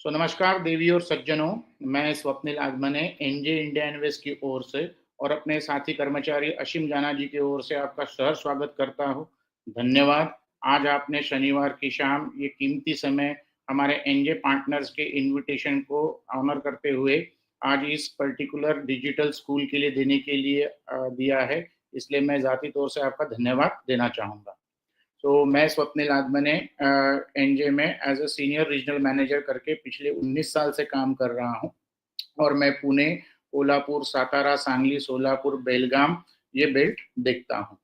नमस्कार देवी और सज्जनों, मैं Swapnil Agamane NJ India invest की ओर से और अपने साथी कर्मचारी असीम जाना जी की ओर से आपका सहर्ष स्वागत करता हूँ। धन्यवाद। आज आपने शनिवार की शाम ये कीमती समय हमारे एनजे पार्टनर्स के इनविटेशन को ऑनर करते हुए आज इस पर्टिकुलर डिजिटल स्कूल के लिए देने के लिए दिया है, इसलिए मैं ज़ाती तौर से आपका धन्यवाद देना चाहूँगा। मैं स्वप्निल आगमने एनजे में as a senior regional manager करके पिछले 19 साल से काम कर रहा हूँ और मैं पुणे, कोल्हापुर, सातारा, सांगली, सोलापुर, बेलगाम ये बेल्ट देखता हूँ।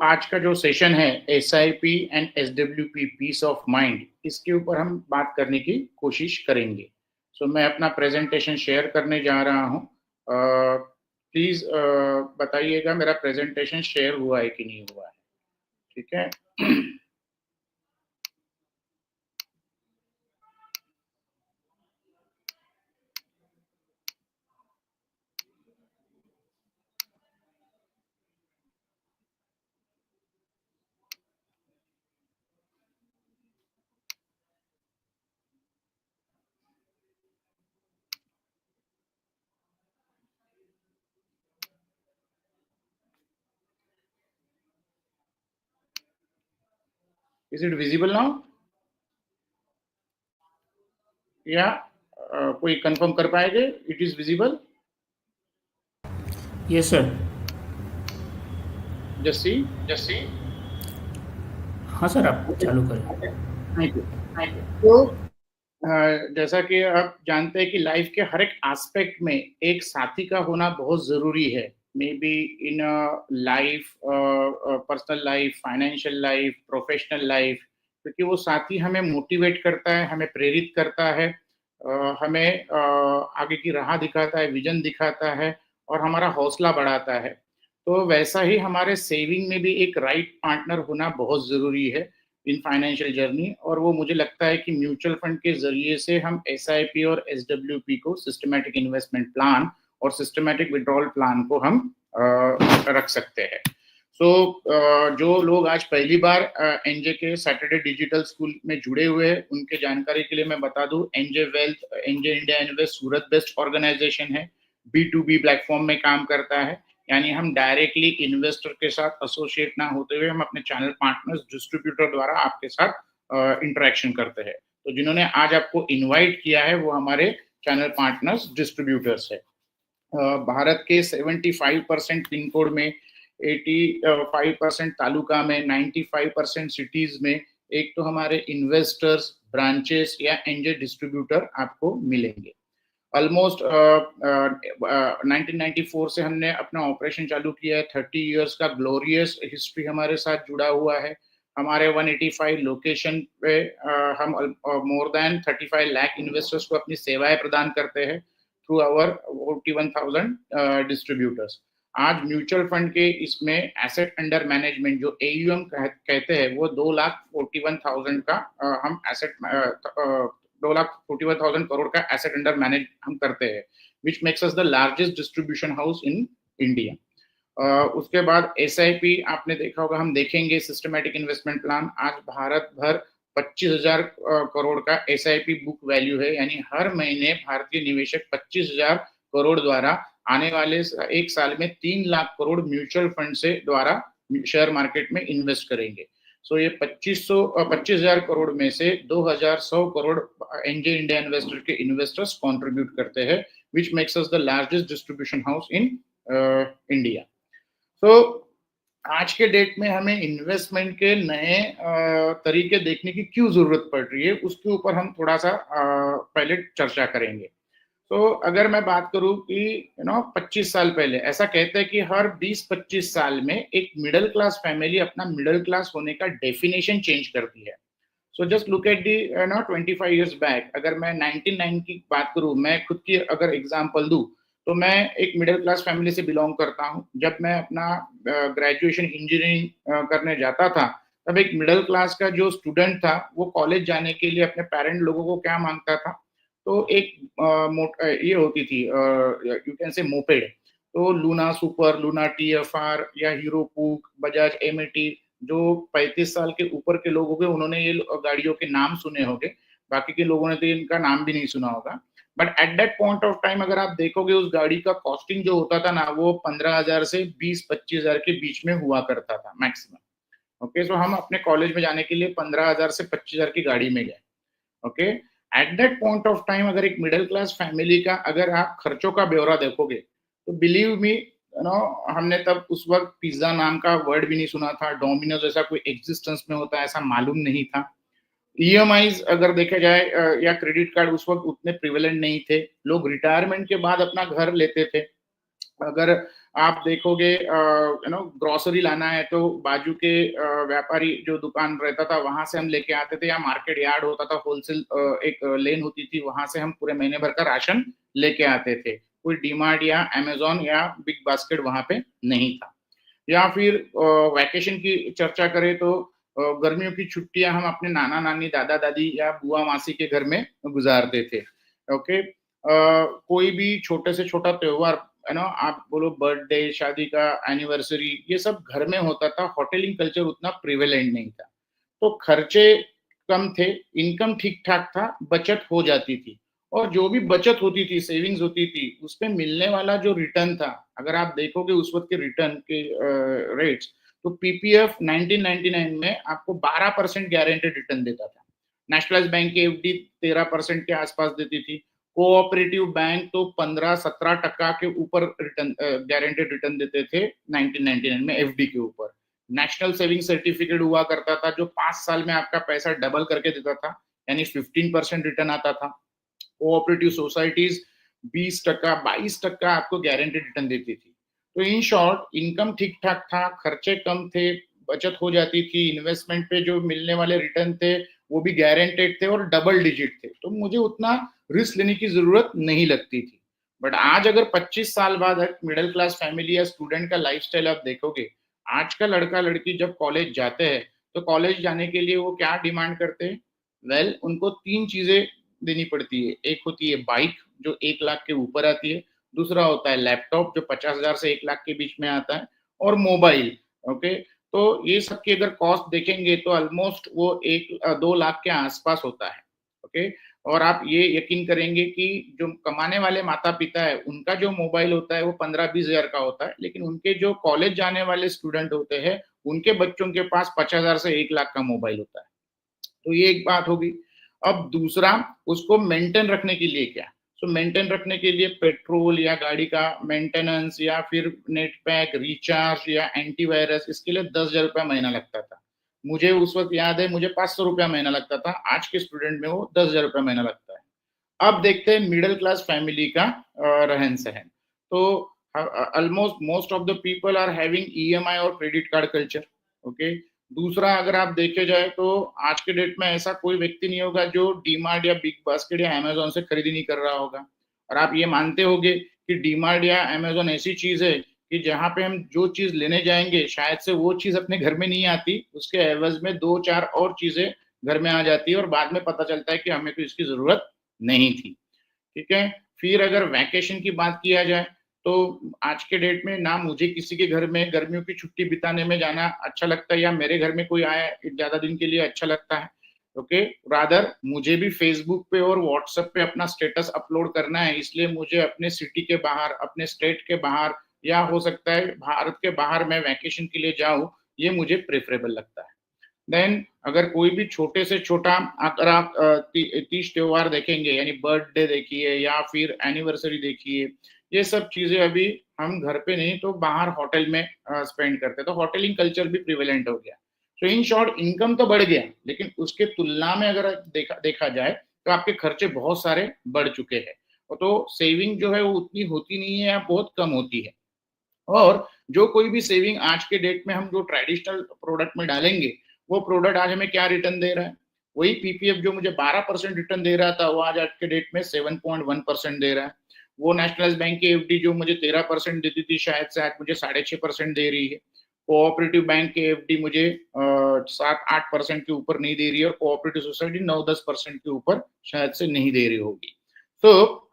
आज का जो सेशन है SIP and SWP peace of mind, इसके ऊपर हम बात करने की कोशिश करेंगे। मैं अपना प्रेजेंटेशन शेयर करने जा रहा हूँ। प्लीज बताइएगा मेरा प्रेजेंटेशन शेयर हुआ है कि नहीं हुआ है। ठीक है। Is it visible now? या कोई कंफर्म कर पाएंगे? It is visible? Yes sir. Jassi? हाँ सर, आप चालू करें। Thank you. जैसा कि आप जानते हैं कि लाइफ के हर एक एस्पेक्ट में एक साथी का होना बहुत ज़रूरी है। May be in life, personal life, financial life, professional life, क्योंकि वो साथी हमें मोटिवेट करता है, हमें प्रेरित करता है, हमें आगे की राह दिखाता है, विजन दिखाता है और हमारा हौसला बढ़ाता है। तो वैसा ही हमारे सेविंग में भी एक राइट पार्टनर होना बहुत ज़रूरी है इन फाइनेंशियल जर्नी, और वो मुझे लगता है कि म्यूचुअल फंड के जरिए से हम एसआईपी और एसडब्ल्यूपी को, सिस्टमैटिक इन्वेस्टमेंट प्लान और सिस्टमैटिक विड्रॉल प्लान को हम रख सकते हैं। जो लोग आज पहली बार एनजे के सैटरडे डिजिटल स्कूल में जुड़े हुए हैं, उनके जानकारी के लिए मैं बता दूं, NJ wealth, NJ India invest Surat based organisation है, B2B प्लेटफॉर्म में काम करता है, यानी हम डायरेक्टली इन्वेस्टर के साथ एसोसिएट ना होते हुए हम अपने चैनल पार्टनर्स, डिस्ट्रीब्यूटर द्वारा आपके साथ इंटरेक्शन करते हैं। तो जिन्होंने आज आपको इनवाइट किया है वो हमारे चैनल पार्टनर्स, डिस्ट्रीब्यूटर्स है। भारत के 75% पिन कोड में, 85% तालुका में, 95% सिटीज में एक तो हमारे इन्वेस्टर्स, ब्रांचेस या एंजल डिस्ट्रीब्यूटर आपको मिलेंगे। ऑलमोस्ट 1994 से हमने अपना ऑपरेशन चालू किया है। 30 इयर्स का ग्लोरियस हिस्ट्री हमारे साथ जुड़ा हुआ है। हमारे 185 लोकेशन पे हम मोर देन 35 लाख इन्वेस्टर्स को अपनी सेवाएं प्रदान करते हैं थ्रू आवर 41,000 डिस्ट्रीब्यूटर्स। आज म्यूचुअल फंड के इसमें एसेट अंडर मैनेजमेंट जो AUM कहते हैं वो 2,41,000 का हम एसेट 2,41,000 करोड़ का एसेट अंडर मैनेज हम करते हैं, which makes us the largest distribution house in India. उसके बाद SIP आपने देखा होगा, हम देखेंगे सिस्टमैटिक इन्वेस्टमेंट प्लान। आज भारत भर 25,000 करोड़ का SIP बुक वैल्यू है, यानी हर महीने भारतीय निवेशक 25,000 करोड़ द्वारा आने वाले एक साल में 3 लाख करोड़ म्यूचुअल फंड से द्वारा शेयर मार्केट में इन्वेस्ट करेंगे। ये 25,000 करोड़ में से 2,100 करोड़ एनजे इंडिया इन्वेस्टर के इन्वेस्टर्स कंट्रीब्यूट करते हैं, which makes us the largest distribution house in India. आज के डेट में हमें इन्वेस्टमेंट के नए तरीके देखने की क्यों जरूरत पड़ रही है, उसके ऊपर हम थोड़ा सा पहले चर्चा करेंगे। अगर मैं बात करूं कि 25 साल पहले, ऐसा कहते हैं कि हर 20-25 साल में एक मिडिल क्लास फैमिली अपना मिडिल क्लास होने का डेफिनेशन चेंज करती है। Just look at the 25 years back. अगर मैं 99 की बात करूं, मैं खुद की अगर एग्जांपल दूं, तो मैं एक मिडिल क्लास फैमिली से बिलोंग करता हूं। जब मैं अपना ग्रेजुएशन इंजीनियरिंग करने जाता था, तब एक मिडिल क्लास का जो स्टूडेंट था वो कॉलेज जाने के लिए अपने पेरेंट लोगों को क्या मांगता था, तो एक ये होती थी, यू कैन से मोपेड। तो लूना सुपर, लूना TFR या हीरो पूक, बजाज MAT, जो 35 साल के ऊपर के लोग होंगे उन्होंने ये गाड़ियों के नाम सुने होंगे। बाकी के लोगों ने तो इनका नाम भी नहीं सुना होगा। But at that point of time अगर आप देखोगे उस गाड़ी का कॉस्टिंग जो होता था ना, वो 15,000 से 20-25,000 के बीच में हुआ करता था मैक्सिमम। ओके, सो हम अपने कॉलेज में जाने के लिए 15,000 से 25,000 की गाड़ी में गए। Okay, at that point of time अगर एक मिडिल क्लास फैमिली का अगर आप खर्चों का ब्यौरा देखोगे, तो बिलीव मी, यू नो, हमने तब उस वक्त पिज्जा नाम का वर्ड भी नहीं सुना था, डोमिनोज जैसा कोई एग्जिस्टेंस में होता है ऐसा मालूम नहीं था। ईएमआईज़ अगर देखा जाए या क्रेडिट कार्ड उस वक़्त उतने प्रिवेलेंट नहीं थे। लोग रिटायरमेंट के बाद अपना घर लेते थे। अगर आप देखोगे ग्रोसरी लाना है तो बाजू के व्यापारी जो दुकान रहता था वहाँ से हम लेके आते थे, या मार्केट यार्ड होता था, होलसेल एक लेन होती थी, वहाँ से हम पूरे महीने भर का राशन लेके आते थे। कोई डीमार्ट या अमेज़न या बिग बास्केट वहाँ पे नहीं था। या फिर वैकेशन की चर्चा करें तो गर्मियों की छुट्टियां हम अपने नाना नानी दादा दादी या बुआ मासी के घर में गुजारते थे। ओके, कोई भी छोटे से छोटा त्योहार, है ना, आप बोलो बर्थडे, शादी का एनिवर्सरी, ये सब घर में होता था। होटलिंग कल्चर उतना प्रिवेलेंट नहीं था, तो खर्चे कम थे, इनकम ठीक ठाक था, बचत हो जाती थी। और जो भी बचत होती थी, सेविंग्स होती थी, उसपे मिलने वाला जो रिटर्न था, अगर आप देखोगे उस वक्त के रिटर्न के रेट्स, तो पीपीएफ 1999 में आपको 12% गारंटेड रिटर्न देता था। नेशनलाइज्ड बैंक की एफडी 13% के आसपास देती थी। कोऑपरेटिव बैंक तो 15-17% के ऊपर रिटर्न, गारंटेड रिटर्न देते थे 1999 में एफडी के ऊपर। नेशनल सेविंग सर्टिफिकेट हुआ करता था जो 5 साल में आपका पैसा डबल करके देता था, यानी 15% रिटर्न आता था। कोऑपरेटिव सोसाइटीज 20%, 22% आपको गारंटेड रिटर्न देती थी। तो इन शॉर्ट इनकम ठीक ठाक था, खर्चे कम थे, बचत हो जाती थी, इन्वेस्टमेंट पे जो मिलने वाले रिटर्न थे वो भी गारंटेड थे और डबल डिजिट थे, तो मुझे उतना रिस्क लेने की जरूरत नहीं लगती थी। बट आज अगर 25 साल बाद एक मिडिल क्लास फैमिली या स्टूडेंट का लाइफस्टाइल आप देखोगे, आज का लड़का लड़की जब कॉलेज जाते हैं तो कॉलेज जाने के लिए वो क्या डिमांड करते हैं? वेल, उनको तीन चीजें देनी पड़ती है। एक होती है बाइक जो 1 लाख के ऊपर आती है, दूसरा होता है लैपटॉप जो 50,000 से 1 लाख के बीच में आता है, और मोबाइल। ओके, तो ये सब की अगर कॉस्ट देखेंगे तो ऑलमोस्ट वो 2 लाख के आसपास होता है। ओके, और आप ये यकीन करेंगे कि जो कमाने वाले माता पिता है उनका जो मोबाइल होता है वो 15-20 हजार का होता है, लेकिन उनके जो कॉलेज जाने वाले स्टूडेंट होते हैं उनके बच्चों के पास 50,000 से 1 लाख का मोबाइल होता है। तो ये एक बात होगी। अब दूसरा, उसको मेंटेन रखने के लिए क्या? सो मेंटेन रखने के लिए पेट्रोल या गाड़ी का मेंटेनेंस या फिर नेट पैक, रिचार्ज या एंटीवायरस, इसके लिए 10,000 रुपया महीना लगता था। मुझे उस वक़्त याद है, मुझे 500 रुपया महीना लगता था, आज के स्टूडेंट में वो 10,000 रुपया महीना लगता है। अब देखते हैं मिडिल क्लास फैमिली का रहन-सहन। तो almost most of the people are having EMI और क्रेडिट कार्ड कल्चर। ओके, दूसरा अगर आप देखे जाए तो आज के डेट में ऐसा कोई व्यक्ति नहीं होगा जो डीमार्ट या बिग बास्केट या अमेज़न से खरीदी नहीं कर रहा होगा। और आप ये मानते होंगे कि डीमार्ट या अमेज़न ऐसी चीज़ है कि जहाँ पे हम जो चीज़ लेने जाएँगे शायद से वो चीज़ अपने घर में नहीं आती, उसके एवज़ में 2-4 और चीज़ें घर में आ जाती है और बाद में पता चलता है कि हमें तो इसकी ज़रूरत नहीं थी। ठीक है? फिर अगर वैकेशन की बात किया जाए, तो आज के डेट में ना मुझे किसी के घर में गर्मियों की छुट्टी बिताने में जाना अच्छा लगता है, या मेरे घर में कोई आए ज़्यादा दिन के लिए अच्छा लगता है। ओके? रादर मुझे भी फ़ेसबुक पे और व्हाट्सएप पे अपना स्टेटस अपलोड करना है, इसलिए मुझे अपने सिटी के बाहर, अपने स्टेट के बाहर, या हो सकता है भारत के बाहर मैं वैकेशन के लिए जाऊँ, ये मुझे प्रेफ़रेबल लगता है। देन अगर कोई भी छोटे से छोटा, अगर आप तीज त्योहार देखेंगे, यानी बर्थडे देखिए या फिर एनिवर्सरी देखिए, ये सब चीजें अभी हम घर पे नहीं तो बाहर होटल में स्पेंड करते हैं, तो होटलिंग कल्चर भी प्रिवेलेंट हो गया। तो इन शॉर्ट इनकम तो बढ़ गया, लेकिन उसके तुलना में अगर देखा देखा जाए तो आपके खर्चे बहुत सारे बढ़ चुके हैं। तो सेविंग जो है वो उतनी होती नहीं है या बहुत कम होती है। और जो कोई भी सेविंग आज के डेट में हम जो ट्रेडिशनल प्रोडक्ट में डालेंगे, वो प्रोडक्ट आज हमें क्या रिटर्न दे रहा है? वही पीपीएफ जो मुझे 12% रिटर्न दे रहा था, वो आज के डेट में 7.1% दे रहा है। वो नेशनलाइज्ड बैंक की एफडी जो मुझे 13% देती थी, शायद से आज मुझे 6.5% दे रही है। कोऑपरेटिव बैंक की एफडी मुझे 7-8% के ऊपर नहीं दे रही है, और कोऑपरेटिव सोसाइटी 9-10% के ऊपर शायद से नहीं दे रही होगी। तो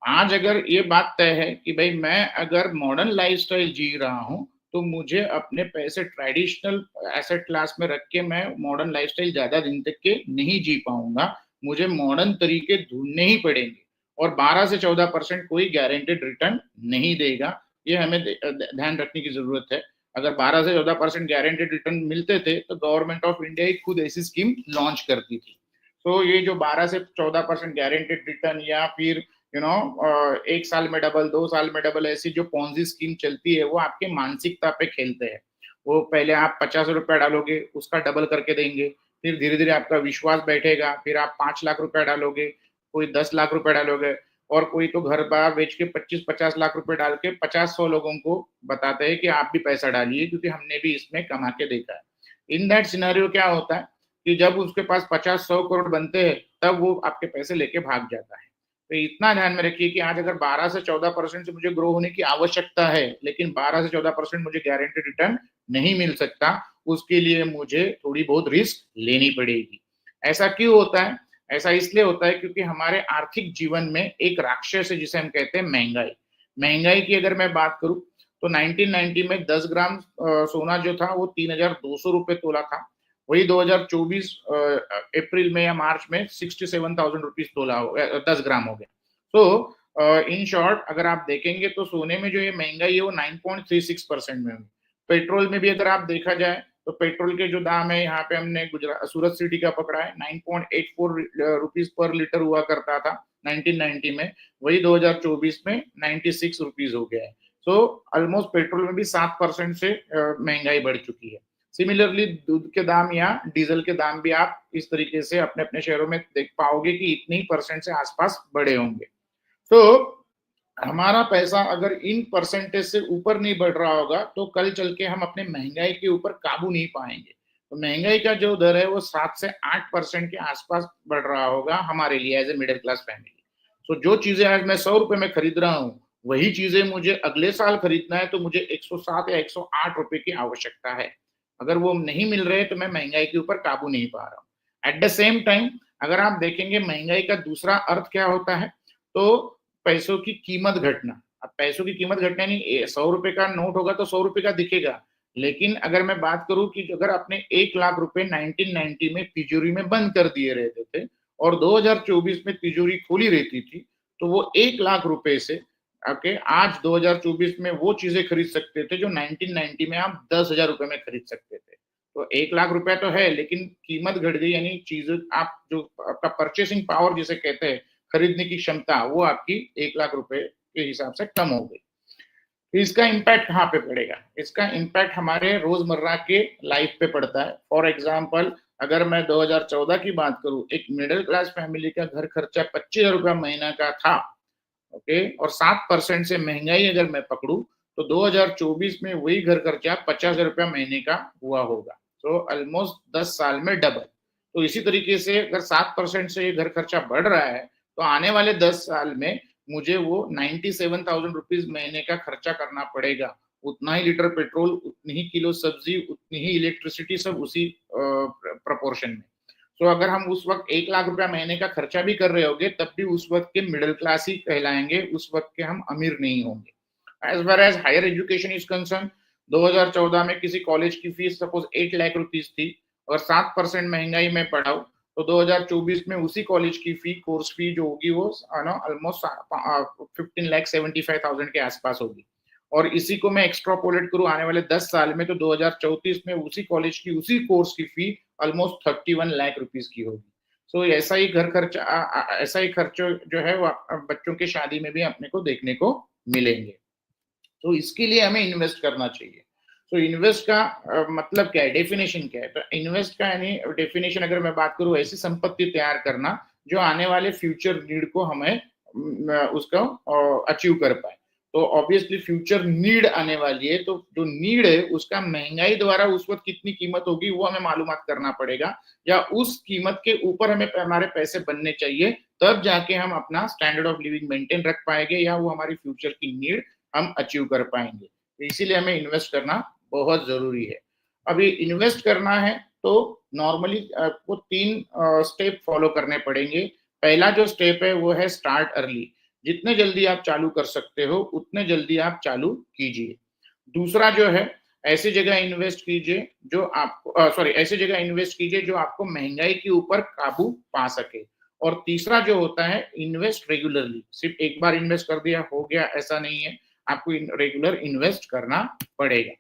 आज अगर ये बात तय है कि भाई मैं अगर मॉडर्न लाइफस्टाइल जी रहा हूँ, तो मुझे अपने पैसे ट्रेडिशनल एसेट क्लास में रख के मैं मॉडर्न लाइफस्टाइल ज़्यादा दिन तक के नहीं जी पाऊँगा। मुझे मॉडर्न तरीके ढूँढने ही पड़ेंगे और 12 से 14% कोई गारंटीड रिटर्न नहीं देगा। ये हमें ध्यान रखने की ज़रूरत है। अगर 12 से 14% गारंटीड रिटर्न मिलते थे, तो गवर्नमेंट ऑफ इंडिया ही खुद ऐसी स्कीम लॉन्च करती थी। तो ये जो 12 से 14% गारंटीड रिटर्न या फिर 1 साल में डबल, 2 साल में डबल ऐसी जो पोंजी स्कीम चलती है, वो आपके मानसिकता पे खेलते हैं। वो पहले आप ₹50 डालोगे, उसका डबल करके देंगे, फिर धीरे-धीरे आपका विश्वास बैठेगा, फिर आप ₹5 लाख डालोगे, कोई ₹10 लाख डालोगे और कोई तो घर-बार बेच के 25-50 लाख रुपए डाल के 50-100 लोगों को बताते हैं कि आप भी पैसा डालिए क्योंकि हमने भी इसमें कमा के देखा है। इन दैट सिनेरियो क्या होता है कि जब उसके पास 50-100 करोड़ बनते हैं, तब वो आपके पैसे लेके भाग जाता है। तो इतना ध्यान में रखिए कि आज अगर 12 से 14% से मुझे ग्रो होने की आवश्यकता है, लेकिन 12 से 14% मुझे गारंटीड रिटर्न नहीं मिल सकता, उसके लिए मुझे थोड़ी बहुत रिस्क लेनी पड़ेगी। ऐसा क्यों होता है? ऐसा इसलिए होता है क्योंकि हमारे आर्थिक जीवन में एक राक्षस है जिसे हम कहते हैं महँगाई। महँगाई की अगर मैं बात करूँ, तो 1990 में 10 ग्राम सोना जो था वो ₹3200 तोला था। वही 2024 अप्रैल में या मार्च में 67,000 रुपीस तोला हो गया, 10 ग्राम हो गया। तो इन शॉर्ट अगर आप देखेंगे तो सोने में जो ये महंगाई है वो 9.36% में हुई। पेट्रोल में भी अगर आप देखा जाए तो पेट्रोल के जो दाम है यहाँ पे हमने गुजरात सूरत सिटी का पकड़ा है 9.84 रुपीस पर लीटर हुआ करता था 1990 में, वही 2024 में 96 रुपीस हो गया है। सो ऑलमोस्ट पेट्रोल में भी 7% से महंगाई बढ़ चुकी है। सिमिलरली दूध के दाम या डीजल के दाम भी आप इस तरीके से अपने अपने शहरों में देख पाओगे कि इतनी परसेंट से आसपास बढ़े होंगे। तो हमारा पैसा अगर इन परसेंटेज से ऊपर नहीं बढ़ रहा होगा तो कल चल के हम अपने महंगाई के ऊपर काबू नहीं पाएंगे। तो महंगाई का जो दर है वो 7 से 8% के आसपास बढ़ रहा होगा हमारे लिए as a middle class family. तो जो चीजें आज मैं 100 रुपए में खरीद रहा हूँ, वही चीजें मुझे अगले साल खरीदना है तो मुझे 107 या 108 रुपए की आवश्यकता है। अगर वो नहीं मिल रहे तो मैं महंगाई के ऊपर काबू नहीं पा रहा हूँ। एट द सेम टाइम अगर आप देखेंगे महंगाई का दूसरा अर्थ क्या होता है, तो पैसों की कीमत घटना। अब पैसों की कीमत घटना नहीं, 100 रुपए का नोट होगा तो 100 रुपए का दिखेगा, लेकिन अगर मैं बात करूं कि अगर आपने 1 लाख रुपए 1990 में तिजोरी में बंद कर दिए रहते थे और 2024 में तिजोरी खुली रहती थी, तो वो 1 लाख रुपए से ओके आज 2024 में वो चीजें खरीद सकते थे जो 1990 में आप 10,000 रुपए में खरीद सकते थे। तो 1 लाख रुपया तो है, लेकिन कीमत घट गई, यानी चीजें आप जो आपका परचेसिंग पावर जिसे कहते हैं, खरीदने की क्षमता, वो आपकी 1 लाख रुपए के हिसाब से कम हो गई। तो इसका इम्पैक्ट कहाँ पे पड़ेगा? इसका इम्पैक्ट हमारे रोजमर्रा के लाइफ पे पड़ता है। फॉर एग्जाम्पल अगर मैं 2014 की बात करूं, एक मिडिल क्लास फैमिली का घर खर्चा 25,000 महीना का था, ओके, और 7% से महंगाई अगर मैं पकड़ू तो 2024 में वही घर खर्चा 50,000 महीने का हुआ होगा। तो ऑलमोस्ट 10 साल में डबल। तो इसी तरीके से अगर 7% से ये घर खर्चा बढ़ रहा है, तो आने वाले 10 साल में मुझे वो 97,000 रुपीज महीने का खर्चा करना पड़ेगा। उतना ही लीटर पेट्रोल, उतनी ही किलो सब्जी, उतनी ही इलेक्ट्रिसिटी, सब उसी प्रपोर्शन में। तो अगर हम उस वक्त 1 लाख रुपया महीने का खर्चा भी कर रहे होंगे, तब भी उस वक्त के मिडिल क्लास ही कहलाएंगे, उस वक्त के हम अमीर नहीं होंगे। As far as higher education is concern, 2014 में किसी कॉलेज की फीस सपोज 8 लाख रुपीज थी और 7% महंगाई में पढ़ाओ, तो 2024 में उसी कॉलेज की फी, कोर्स फी जो होगी वो ऑलमोस्ट 15,75,000 के आसपास होगी। और इसी को मैं एक्स्ट्रापोलेट करूं आने वाले 10 साल में, तो 2034 में उसी कॉलेज की उसी कोर्स की फी ऑलमोस्ट 31 लाख रुपीस की होगी। सो ऐसा ही घर खर्चा, ऐसा ही खर्च जो है वो बच्चों की शादी में भी अपने को देखने को मिलेंगे। तो इसके लिए हमें इन्वेस्ट करना चाहिए। तो इन्वेस्ट का मतलब क्या है, डेफिनेशन क्या है? तो इन्वेस्ट का यानी डेफिनेशन अगर मैं बात करूं, ऐसी संपत्ति तैयार करना जो आने वाले फ्यूचर नीड को हमें उसको अचीव कर पाए। तो ऑब्वियसली फ्यूचर नीड आने वाली है, तो जो नीड है उसका महंगाई द्वारा उस वक्त कितनी कीमत होगी वो हमें मालूमात करना पड़ेगा, या उस कीमत के ऊपर हमें हमारे पैसे बनने चाहिए, तब जाके हम अपना स्टैंडर्ड ऑफ लिविंग मेंटेन रख पाएंगे या वो हमारी फ्यूचर की नीड हम अचीव कर पाएंगे। तो इसीलिए हमें इन्वेस्ट करना बहुत जरूरी है। अभी इन्वेस्ट करना है तो नॉर्मली आपको 3 स्टेप फॉलो करने पड़ेंगे। पहला जो स्टेप है वो है स्टार्ट अर्ली। जितने जल्दी आप चालू कर सकते हो उतने जल्दी आप चालू कीजिए। दूसरा जो है ऐसी जगह इन्वेस्ट कीजिए जो आपको ऐसी जगह इन्वेस्ट कीजिए जो आपको महंगाई के ऊपर काबू पा सके। और तीसरा जो होता है, इन्वेस्ट रेगुलरली। सिर्फ एक बार इन्वेस्ट कर दिया हो गया, ऐसा नहीं है, आपको रेगुलर इन्वेस्ट करना पड़ेगा।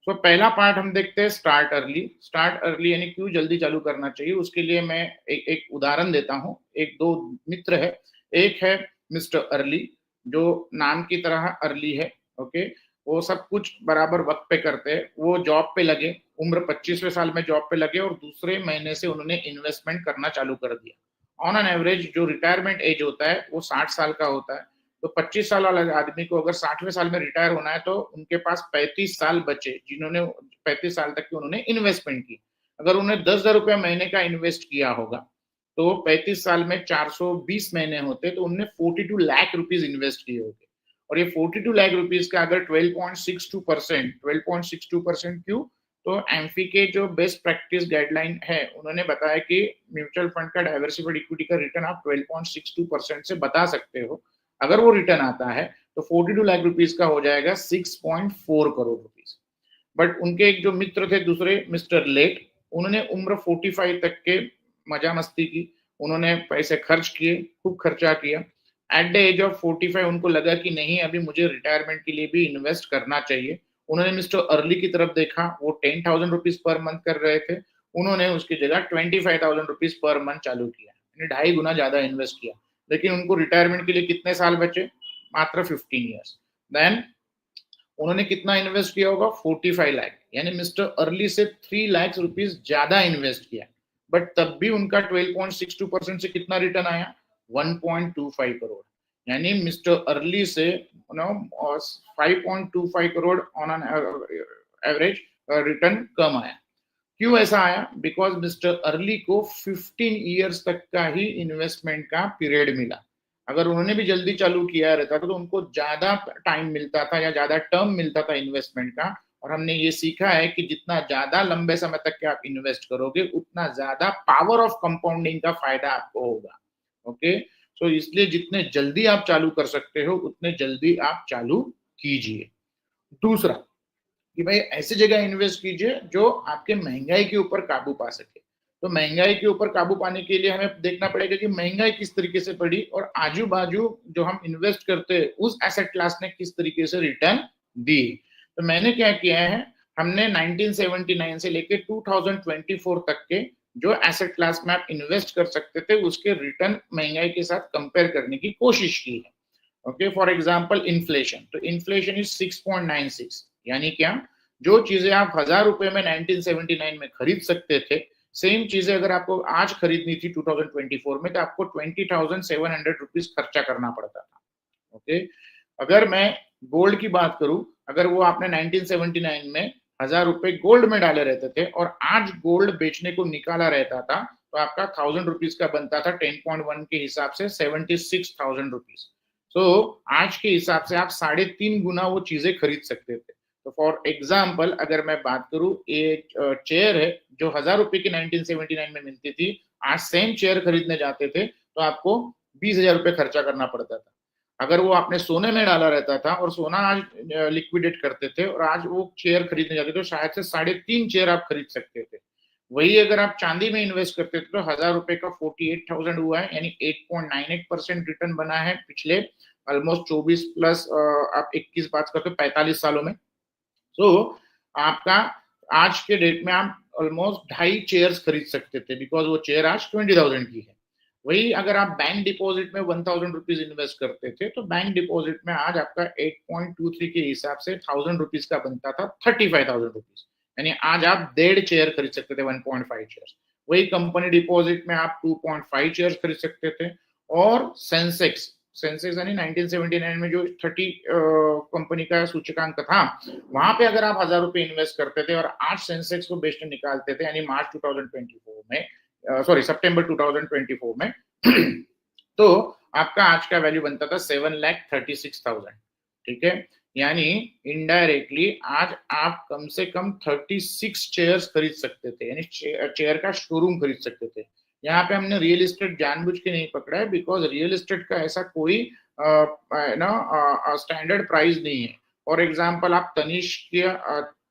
तो पहला पार्ट हम देखते हैं, स्टार्ट अर्ली। स्टार्ट अर्ली यानी क्यों जल्दी चालू करना चाहिए, उसके लिए मैं एक उदाहरण देता हूं। एक दो मित्र है, एक है मिस्टर अर्ली, जो नाम की तरह अर्ली है। ओके, वो सब कुछ बराबर वक्त पे करते हैं। वो जॉब पे लगे, उम्र 25वें साल में जॉब पे लगे और दूसरे महीने से उन्होंने इन्वेस्टमेंट करना चालू कर दिया। ऑन एन एवरेज जो रिटायरमेंट एज होता है वो 60 साल का होता है। तो 25 साल वाले आदमी को अगर 60वें साल में रिटायर होना है तो उनके पास 35 साल बचे, जिन्होंने 35 साल तक की उन्होंने इन्वेस्टमेंट की। अगर उन्हें 10,000 रुपया महीने का इन्वेस्ट किया होगा तो 35 साल में 420 महीने होते तो उन्होंने 42 लाख रुपीज इन्वेस्ट किए होते। और ये 42 लाख रुपीज का अगर 12.62% क्यों, तो एम्फी के जो बेस्ट प्रैक्टिस गाइडलाइन है उन्होंने बताया कि म्यूचुअल फंड का डाइवर्सिफाइड इक्विटी का रिटर्न आप 12.62% से बता सकते हो। अगर वो रिटर्न आता है तो 42 लाख रुपीज का हो जाएगा 6.4 करोड़ रुपीज। बट उनके एक जो मित्र थे दूसरे, मिस्टर लेट, उन्होंने उम्र 45 तक के मजा मस्ती की, उन्होंने पैसे खर्च किए, खूब खर्चा किया। एट द एज ऑफ 45 उनको लगा कि नहीं, अभी मुझे रिटायरमेंट के लिए भी इन्वेस्ट करना चाहिए। उन्होंने मिस्टर अर्ली की तरफ देखा, वो 10,000 रुपीज पर मंथ कर रहे थे, उन्होंने उसकी जगह 25,000 रुपीज पर मंथ चालू किया, यानी 2.5 गुना ज्यादा इन्वेस्ट किया। लेकिन उनको रिटायरमेंट के लिए कितने साल बचे? मात्र 15 ईयर्स। देन उन्होंने कितना इन्वेस्ट किया होगा? 45 लाख, यानी मिस्टर अर्ली से 3 लाख रुपीज ज्यादा इन्वेस्ट किया। बट तब भी उनका 12.62% से कितना रिटर्न आया? 1.25 करोड़। यानी मिस्टर अर्ली से 5.25 करोड़ ऑन एन एवरेज रिटर्न कम आया। क्यों ऐसा आया? बिकॉज मिस्टर अर्ली को 15 ईयर्स तक का ही इन्वेस्टमेंट का पीरियड मिला। अगर उन्होंने भी जल्दी चालू किया रहता तो उनको ज्यादा टाइम मिलता था या ज्यादा टर्म मिलता था इन्वेस्टमेंट का। और हमने ये सीखा है कि जितना ज्यादा लंबे समय तक के आप इन्वेस्ट करोगे उतना ज्यादा पावर ऑफ कंपाउंडिंग का फायदा आपको होगा। ओके, सो इसलिए जितने जल्दी आप चालू कर सकते हो उतने जल्दी आप चालू कीजिए। दूसरा कि भाई ऐसी जगह इन्वेस्ट कीजिए जो आपके महंगाई के ऊपर काबू पा सके। तो महंगाई के ऊपर काबू पाने के लिए हमें देखना पड़ेगा कि महंगाई किस तरीके से पड़ी और आजू बाजू जो हम इन्वेस्ट करते हैं उस एसेट क्लास ने किस तरीके से रिटर्न दी। तो मैंने क्या किया है, हमने 1979 से लेकर 2024 तक के जो एसेट क्लास में आप इन्वेस्ट कर सकते थे उसके रिटर्न महंगाई के साथ कंपेयर करने की कोशिश की है। ओके, फॉर एग्जाम्पल इन्फ्लेशन, तो इन्फ्लेशन इज 6.96, यानी क्या, जो चीजें आप 1,000 रुपए में 1979 में खरीद सकते थे, सेम चीजें अगर आपको आज खरीदनी थी 2024 में तो आपको 20,700 रुपीज खर्चा करना पड़ता था। ओके, अगर मैं गोल्ड की बात करूं, अगर वो आपने 1979 में 1,000 रुपए गोल्ड में डाले रहते थे और आज गोल्ड बेचने को निकाला रहता था तो आपका 1,000 रुपीज का बनता था 10.1 के हिसाब से 76,000 रुपीज। तो आज के हिसाब से आप 3.5 गुना वो चीजें खरीद सकते थे। तो फॉर एग्जाम्पल अगर मैं बात करूं, एक चेयर है जो 1,000 रुपए की 1979 में मिलती थी, आज सेम चेयर खरीदने जाते थे तो आपको 20,000 रुपए खर्चा करना पड़ता था। अगर वो आपने सोने में डाला रहता था और सोना आज लिक्विडेट करते थे और आज वो चेयर खरीदने जाते थे तो शायद से 3.5 चेयर आप खरीद सकते थे। वही अगर आप चांदी में इन्वेस्ट करते थे तो 1,000 रुपए का 48,000 हुआ है, यानी 8.98% रिटर्न बना है पिछले ऑलमोस्ट 24 प्लस आप 21 बात करते 45 सालों में। तो आपका आज के डेट में आप ऑलमोस्ट 2.5 चेयर्स खरीद सकते थे बिकॉज वो चेयर आज 20,000 की है। वही अगर आप बैंक डिपॉजिट में 1,000 रुपीज इन्वेस्ट करते थे तो बैंक डिपॉजिट में आज आपका 8.23 के हिसाब से 1,000 रुपीज का बनता था 35,000 रुपीज, यानी आज आप 1.5 चेयर खरीद सकते थे, 1.5 चेयर। वही कंपनी डिपॉजिट में आप 2.5 चेयर खरीद सकते थे। और सेंसेक्स यानी 1979 में जो 30 कंपनी का सूचकांक था वहां पे अगर आप 1,000 रुपए इन्वेस्ट करते थे और आज सेंसेक्स को बेच निकालते थे, यानी मार्च 2024 में सितंबर 2024 में तो आपका आज का वैल्यू बनता था 7,36,000। ठीक है, यानी इनडायरेक्टली आज आप कम से कम 36 चेयर्स खरीद सकते थे, यानी चेयर का शोरूम खरीद सकते थे। यहाँ पे हमने रियल एस्टेट जानबूझ के नहीं पकड़ा है बिकॉज रियल एस्टेट का ऐसा कोई स्टैंडर्ड प्राइस नहीं है। फॉर एग्जाम्पल आप तनिष्क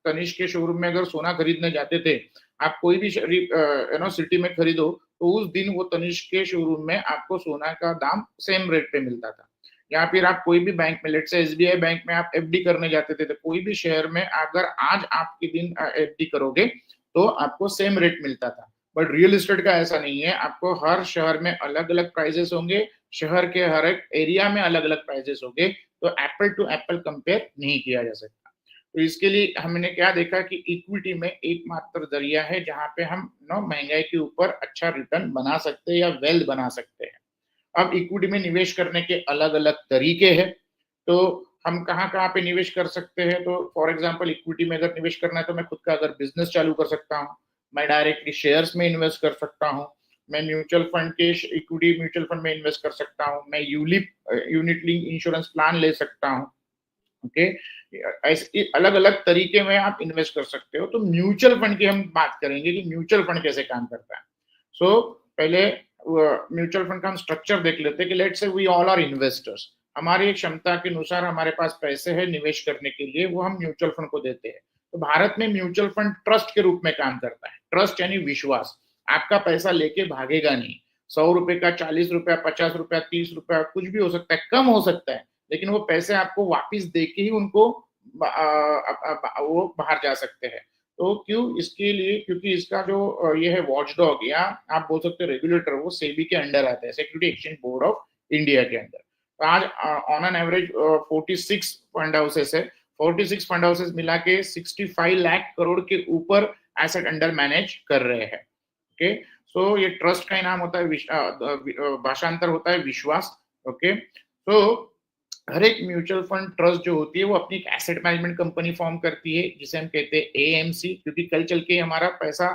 तनिष्क के शोरूम में अगर सोना खरीदने जाते थे, आप कोई भी सिटी में खरीदो, तो उस दिन वो तनिष्क के शोरूम में आपको सोना का दाम सेम रेट पे मिलता था। या फिर आप कोई भी बैंक में, लेट्स से एसबीआई बैंक में आप एफडी करने जाते थे, तो कोई भी शहर में अगर आज आप के दिन एफडी करोगे तो आपको सेम रेट मिलता था। बट रियल एस्टेट का ऐसा नहीं है, आपको हर शहर में अलग अलग प्राइजेस होंगे, शहर के हर एक एरिया में अलग अलग प्राइजेस होंगे, तो एप्पल टू एप्पल कंपेयर नहीं किया जा सकता। तो इसके लिए हमने क्या देखा कि इक्विटी में एकमात्र जरिया है जहां पे हम महंगाई के ऊपर अच्छा रिटर्न बना सकते हैं या वेल्थ बना सकते हैं। अब इक्विटी में निवेश करने के अलग अलग तरीके हैं, तो हम कहाँ कहाँ पे निवेश कर सकते हैं। तो फॉर एग्जांपल इक्विटी में अगर निवेश करना है तो मैं खुद का अगर बिजनेस चालू कर सकता हूँ, मैं डायरेक्टली शेयर्स में इन्वेस्ट कर सकता हूँ, मैं म्यूचुअल फंड के इक्विटी म्यूचुअल फंड में इन्वेस्ट कर सकता हूँ, मैं ULIP unit link insurance plan ले सकता हूँ। ओके, ऐसे अलग अलग तरीके में आप इन्वेस्ट कर सकते हो। तो म्यूचुअल फंड की हम बात करेंगे कि म्यूचुअल फंड कैसे काम करता है। सो पहले म्यूचुअल फंड का हम स्ट्रक्चर देख लेते हैं कि let's say we all are investors, हमारी एक क्षमता के अनुसार हमारे पास पैसे है निवेश करने के लिए, वो हम म्यूचुअल फंड को देते हैं। तो भारत में म्यूचुअल फंड ट्रस्ट के रूप में काम करता है। ट्रस्ट यानी विश्वास, आपका पैसा लेके भागेगा नहीं। 100 रुपए का 40 रुपया, 50 रुपया, 30 रुपया कुछ भी हो सकता है, कम हो सकता है, लेकिन वो पैसे आपको वापिस देके ही उनको वो बाहर जा सकते हैं। तो क्यों? इसके लिए क्योंकि इसका जो ये है वॉचडॉग या आप बोल सकते हो रेगुलेटर, वो सेबी के अंडर आता है, security exchange board of India के अंदर। तो आज on an average 46 fund houses है, 46 फंड हाउसेस मिला के 65 लाख करोड़ के ऊपर एसेट अंडर मैनेज कर रहे हैं। ओके, सो ये ट्रस्ट का ही नाम होता है, भाषांतर होता है विश्वास। ओके, तो हर एक म्यूचुअल फंड ट्रस्ट जो होती है वो अपनी एक एसेट मैनेजमेंट कंपनी फॉर्म करती है, जिसे हम कहते हैं एएमसी, क्योंकि कल चल के हमारा पैसा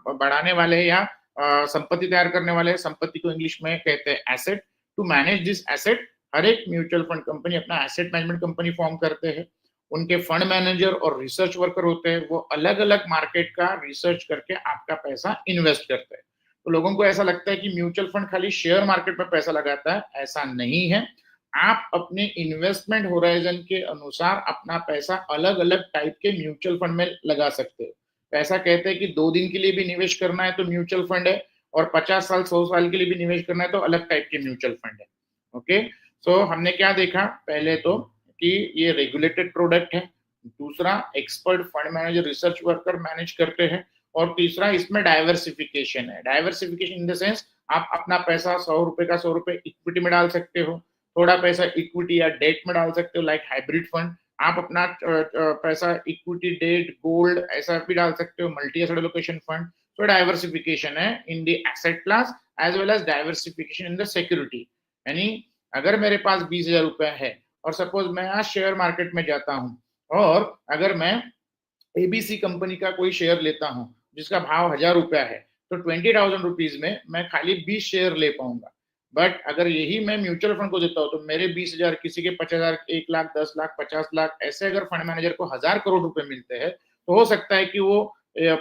बढ़ाने वाले हैं या संपत्ति तैयार करने वाले हैं। संपत्ति को इंग्लिश में कहते हैं asset. To manage this asset, हर एक म्यूचुअल फंड कंपनी अपना एसेट मैनेजमेंट कंपनी फॉर्म करते हैं। उनके फंड मैनेजर और रिसर्च वर्कर होते हैं, वो अलग अलग मार्केट का रिसर्च करके आपका पैसा इन्वेस्ट करते हैं। तो लोगों को ऐसा लगता है कि म्यूचुअल फंड खाली शेयर मार्केट में पैसा लगाता है, ऐसा नहीं है। आप अपने इन्वेस्टमेंट होराइजन के अनुसार अपना पैसा अलग अलग टाइप के म्यूचुअल फंड में लगा सकते हो। पैसा कहते हैं कि 2 दिन के लिए भी निवेश करना है तो म्यूचुअल फंड है, और 50 साल 100 साल के लिए भी निवेश करना है तो अलग टाइप के म्यूचुअल फंड है। ओके, सो हमने क्या देखा, पहले तो कि ये रेगुलेटेड प्रोडक्ट है, दूसरा expert fund manager research worker manage करते हैं, और तीसरा इसमें डाइवर्सिफिकेशन है। डाइवर्सिफिकेशन इन द सेंस आप अपना पैसा 100 रुपए का 100 रुपए इक्विटी में डाल सकते हो, थोड़ा पैसा इक्विटी या डेट में डाल सकते हो, लाइक हाइब्रिड फंड। आप अपना पैसा इक्विटी, डेट, गोल्ड ऐसा भी डाल सकते हो, मल्टी एसेट एलोकेशन फंड। तो डाइवर्सिफिकेशन है in the asset class as well as diversification in the security. यानी अगर मेरे पास 20,000 रुपए है और सपोज मैं आज शेयर मार्केट में जाता हूँ, और अगर मैं एबीसी कंपनी का कोई शेयर लेता हूँ जिसका भाव 1,000 रुपया है, तो 20,000 रुपीज में मैं खाली 20 शेयर ले पाऊंगा। बट अगर यही मैं म्यूचुअल फंड को देता हूँ तो मेरे 20,000, किसी के 50,000, 1 लाख, 10 लाख, 50 लाख, ऐसे अगर फंड मैनेजर को 1,000 करोड़ रुपए मिलते हैं, तो हो सकता है कि वो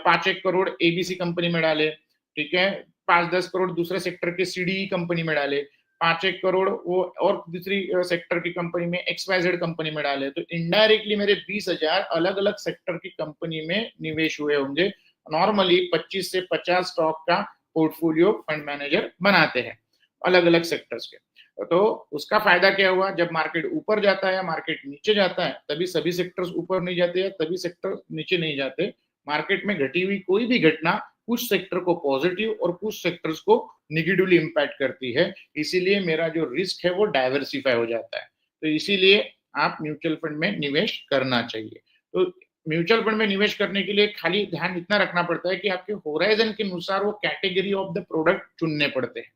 5-1 करोड़ एबीसी कंपनी में डाले, ठीक है, 5-10 करोड़ दूसरे सेक्टर के सीडीई कंपनी में डाले, 5-1 करोड़ वो और दूसरी सेक्टर की कंपनी में XYZ कंपनी में डाले। तो इनडायरेक्टली मेरे 20,000 अलग अलग सेक्टर की कंपनी में निवेश हुए होंगे। नॉर्मली 25 से 50 स्टॉक का पोर्टफोलियो फंड मैनेजर बनाते हैं अलग अलग सेक्टर्स के। तो उसका फायदा क्या हुआ, जब मार्केट ऊपर जाता है या मार्केट नीचे जाता है, तभी सभी सेक्टर्स ऊपर नहीं जाते या तभी सेक्टर नीचे नहीं जाते। मार्केट में घटी हुई कोई भी घटना कुछ सेक्टर को पॉजिटिव और कुछ सेक्टर्स को निगेटिवली इंपैक्ट करती है, इसीलिए मेरा जो रिस्क है वो डाइवर्सिफाई हो जाता है। तो इसीलिए आप म्यूचुअल फंड में निवेश करना चाहिए। तो म्यूचुअल फंड में निवेश करने के लिए खाली ध्यान इतना रखना पड़ता है कि आपके होराइजन के अनुसार वो कैटेगरी ऑफ द प्रोडक्ट चुनने पड़ते हैं।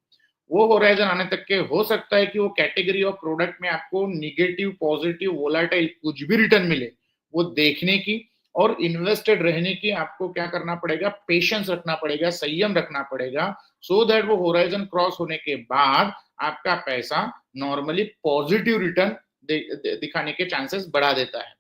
वो होराइजन आने तक के हो सकता है कि वो कैटेगरी ऑफ प्रोडक्ट में आपको निगेटिव, पॉजिटिव, वोलाटाइल कुछ भी रिटर्न मिले, वो देखने की और इन्वेस्टेड रहने की आपको क्या करना पड़ेगा, पेशेंस रखना पड़ेगा, संयम रखना पड़ेगा, सो दैट वो होराइजन क्रॉस होने के बाद आपका पैसा नॉर्मली पॉजिटिव रिटर्न दिखाने के चांसेस बढ़ा देता है।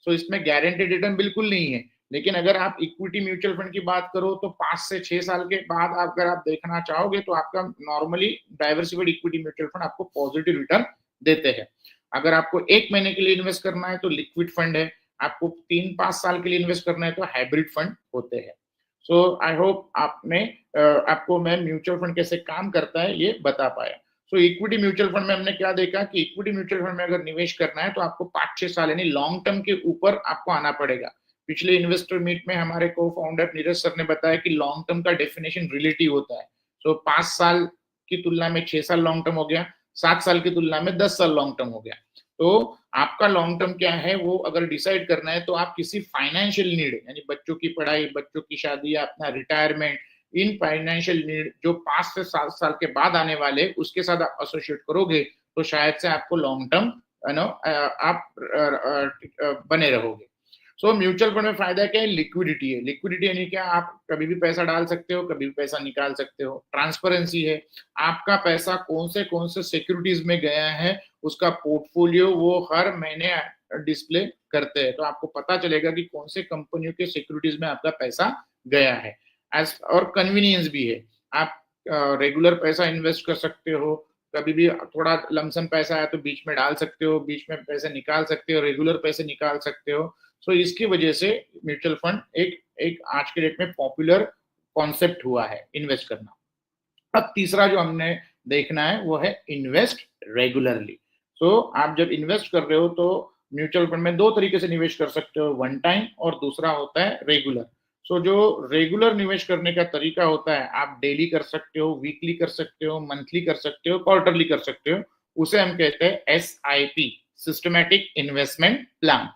सो इसमें गारंटेड रिटर्न बिल्कुल नहीं है, लेकिन अगर आप इक्विटी म्यूचुअल फंड की बात करो तो 5 से 6 साल के बाद अगर आप देखना चाहोगे तो आपका normally diversified equity mutual fund आपको पॉजिटिव रिटर्न देते हैं। अगर आपको 1 महीने के लिए इन्वेस्ट करना है तो लिक्विड फंड है, आपको 3-5 साल के लिए इन्वेस्ट करना है तो हाइब्रिड फंड होते हैं। सो आई होप आपको मैं म्यूचुअल फंड कैसे काम करता है ये बता पाया। सो इक्विटी म्यूचुअल फंड में हमने क्या देखा कि इक्विटी म्यूचुअल फंड में अगर निवेश करना है तो आपको 5-6 साल यानी लॉन्ग टर्म के ऊपर आपको आना पड़ेगा। पिछले इन्वेस्टर मीट में हमारे को-फाउंडर नीरज सर ने बताया कि लॉन्ग टर्म का डेफिनेशन रिलेटिव होता है। सो 5 साल की तुलना में 6 साल लॉन्ग टर्म हो गया, 7 साल की तुलना में 10 साल लॉन्ग टर्म हो गया। तो आपका लॉन्ग टर्म क्या है वो अगर डिसाइड करना है तो आप किसी फाइनेंशियल नीड यानी बच्चों की पढ़ाई, बच्चों की शादी या अपना रिटायरमेंट, इन फाइनेंशियल नीड जो 5 से 7 साल के बाद आने वाले उसके साथ आप एसोसिएट करोगे तो शायद से आपको लॉन्ग टर्म आप बने रहोगे। सो म्यूचुअल फंड में फायदा क्या है? लिक्विडिटी है। लिक्विडिटी यानी क्या? आप कभी भी पैसा डाल सकते हो, कभी भी पैसा निकाल सकते हो। ट्रांसपेरेंसी है, आपका पैसा कौन से सिक्योरिटीज में गया है उसका पोर्टफोलियो वो हर महीने डिस्प्ले करते हैं, तो आपको पता चलेगा कि कौन से कंपनियों के सिक्योरिटीज में आपका पैसा गया है। और कन्वीनियंस भी है, आप रेगुलर पैसा इन्वेस्ट कर सकते हो, कभी भी थोड़ा लमसम पैसा है तो बीच में डाल सकते हो, बीच में पैसे निकाल सकते हो, रेगुलर पैसे निकाल सकते हो। सो इसकी वजह से म्यूचुअल फंड एक एक आज के डेट में पॉपुलर कॉन्सेप्ट हुआ है इन्वेस्ट करना। अब तीसरा जो हमने देखना है वो है इन्वेस्ट रेगुलरली। सो आप जब इन्वेस्ट कर रहे हो तो म्यूचुअल फंड में दो तरीके से निवेश कर सकते हो, वन टाइम और दूसरा होता है रेगुलर। सो जो रेगुलर निवेश करने का तरीका होता है आप डेली कर सकते हो, वीकली कर सकते हो, मंथली कर सकते हो, क्वार्टरली कर सकते हो, उसे हम कहते हैं SIP, systematic investment plan.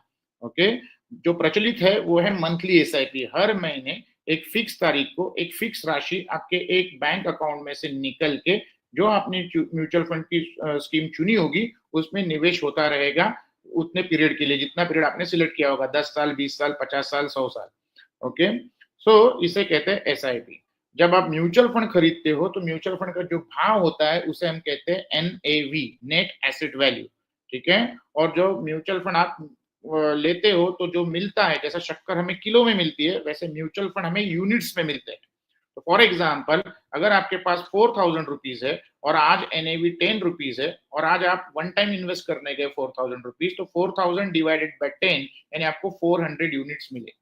Okay, जो प्रचलित है वो है मंथली SIP। हर महीने एक फिक्स तारीख को एक फिक्स राशि आपके एक बैंक अकाउंट में से निकल के जो आपने म्यूचुअल फंड की स्कीम चुनी होगी उसमें निवेश होता रहेगा उतने पीरियड के लिए जितना पीरियड आपने सिलेक्ट किया होगा, 10 साल, 20 साल, 50 साल, 100 साल। ओके, सो इसे कहते हैं SIP। जब आप म्यूचुअल फंड खरीदते हो तो म्यूचुअल फंड का जो भाव होता है उसे हम कहते हैं NAV, नेट एसेट वैल्यू। ठीक है, और जो म्यूचुअल फंड आप लेते हो तो जो मिलता है, जैसा शक्कर हमें किलो में मिलती है वैसे म्यूचुअल फंड हमें यूनिट्स में मिलते हैं। तो फॉर एग्जाम्पल अगर आपके पास 4000 रुपीज है और आज NAV 10 रुपीज है और आज आप वन टाइम इन्वेस्ट करने गए 4000 रुपीज, तो 4000 डिवाइडेड बाय 10 यानी आपको 400 यूनिट्स मिले।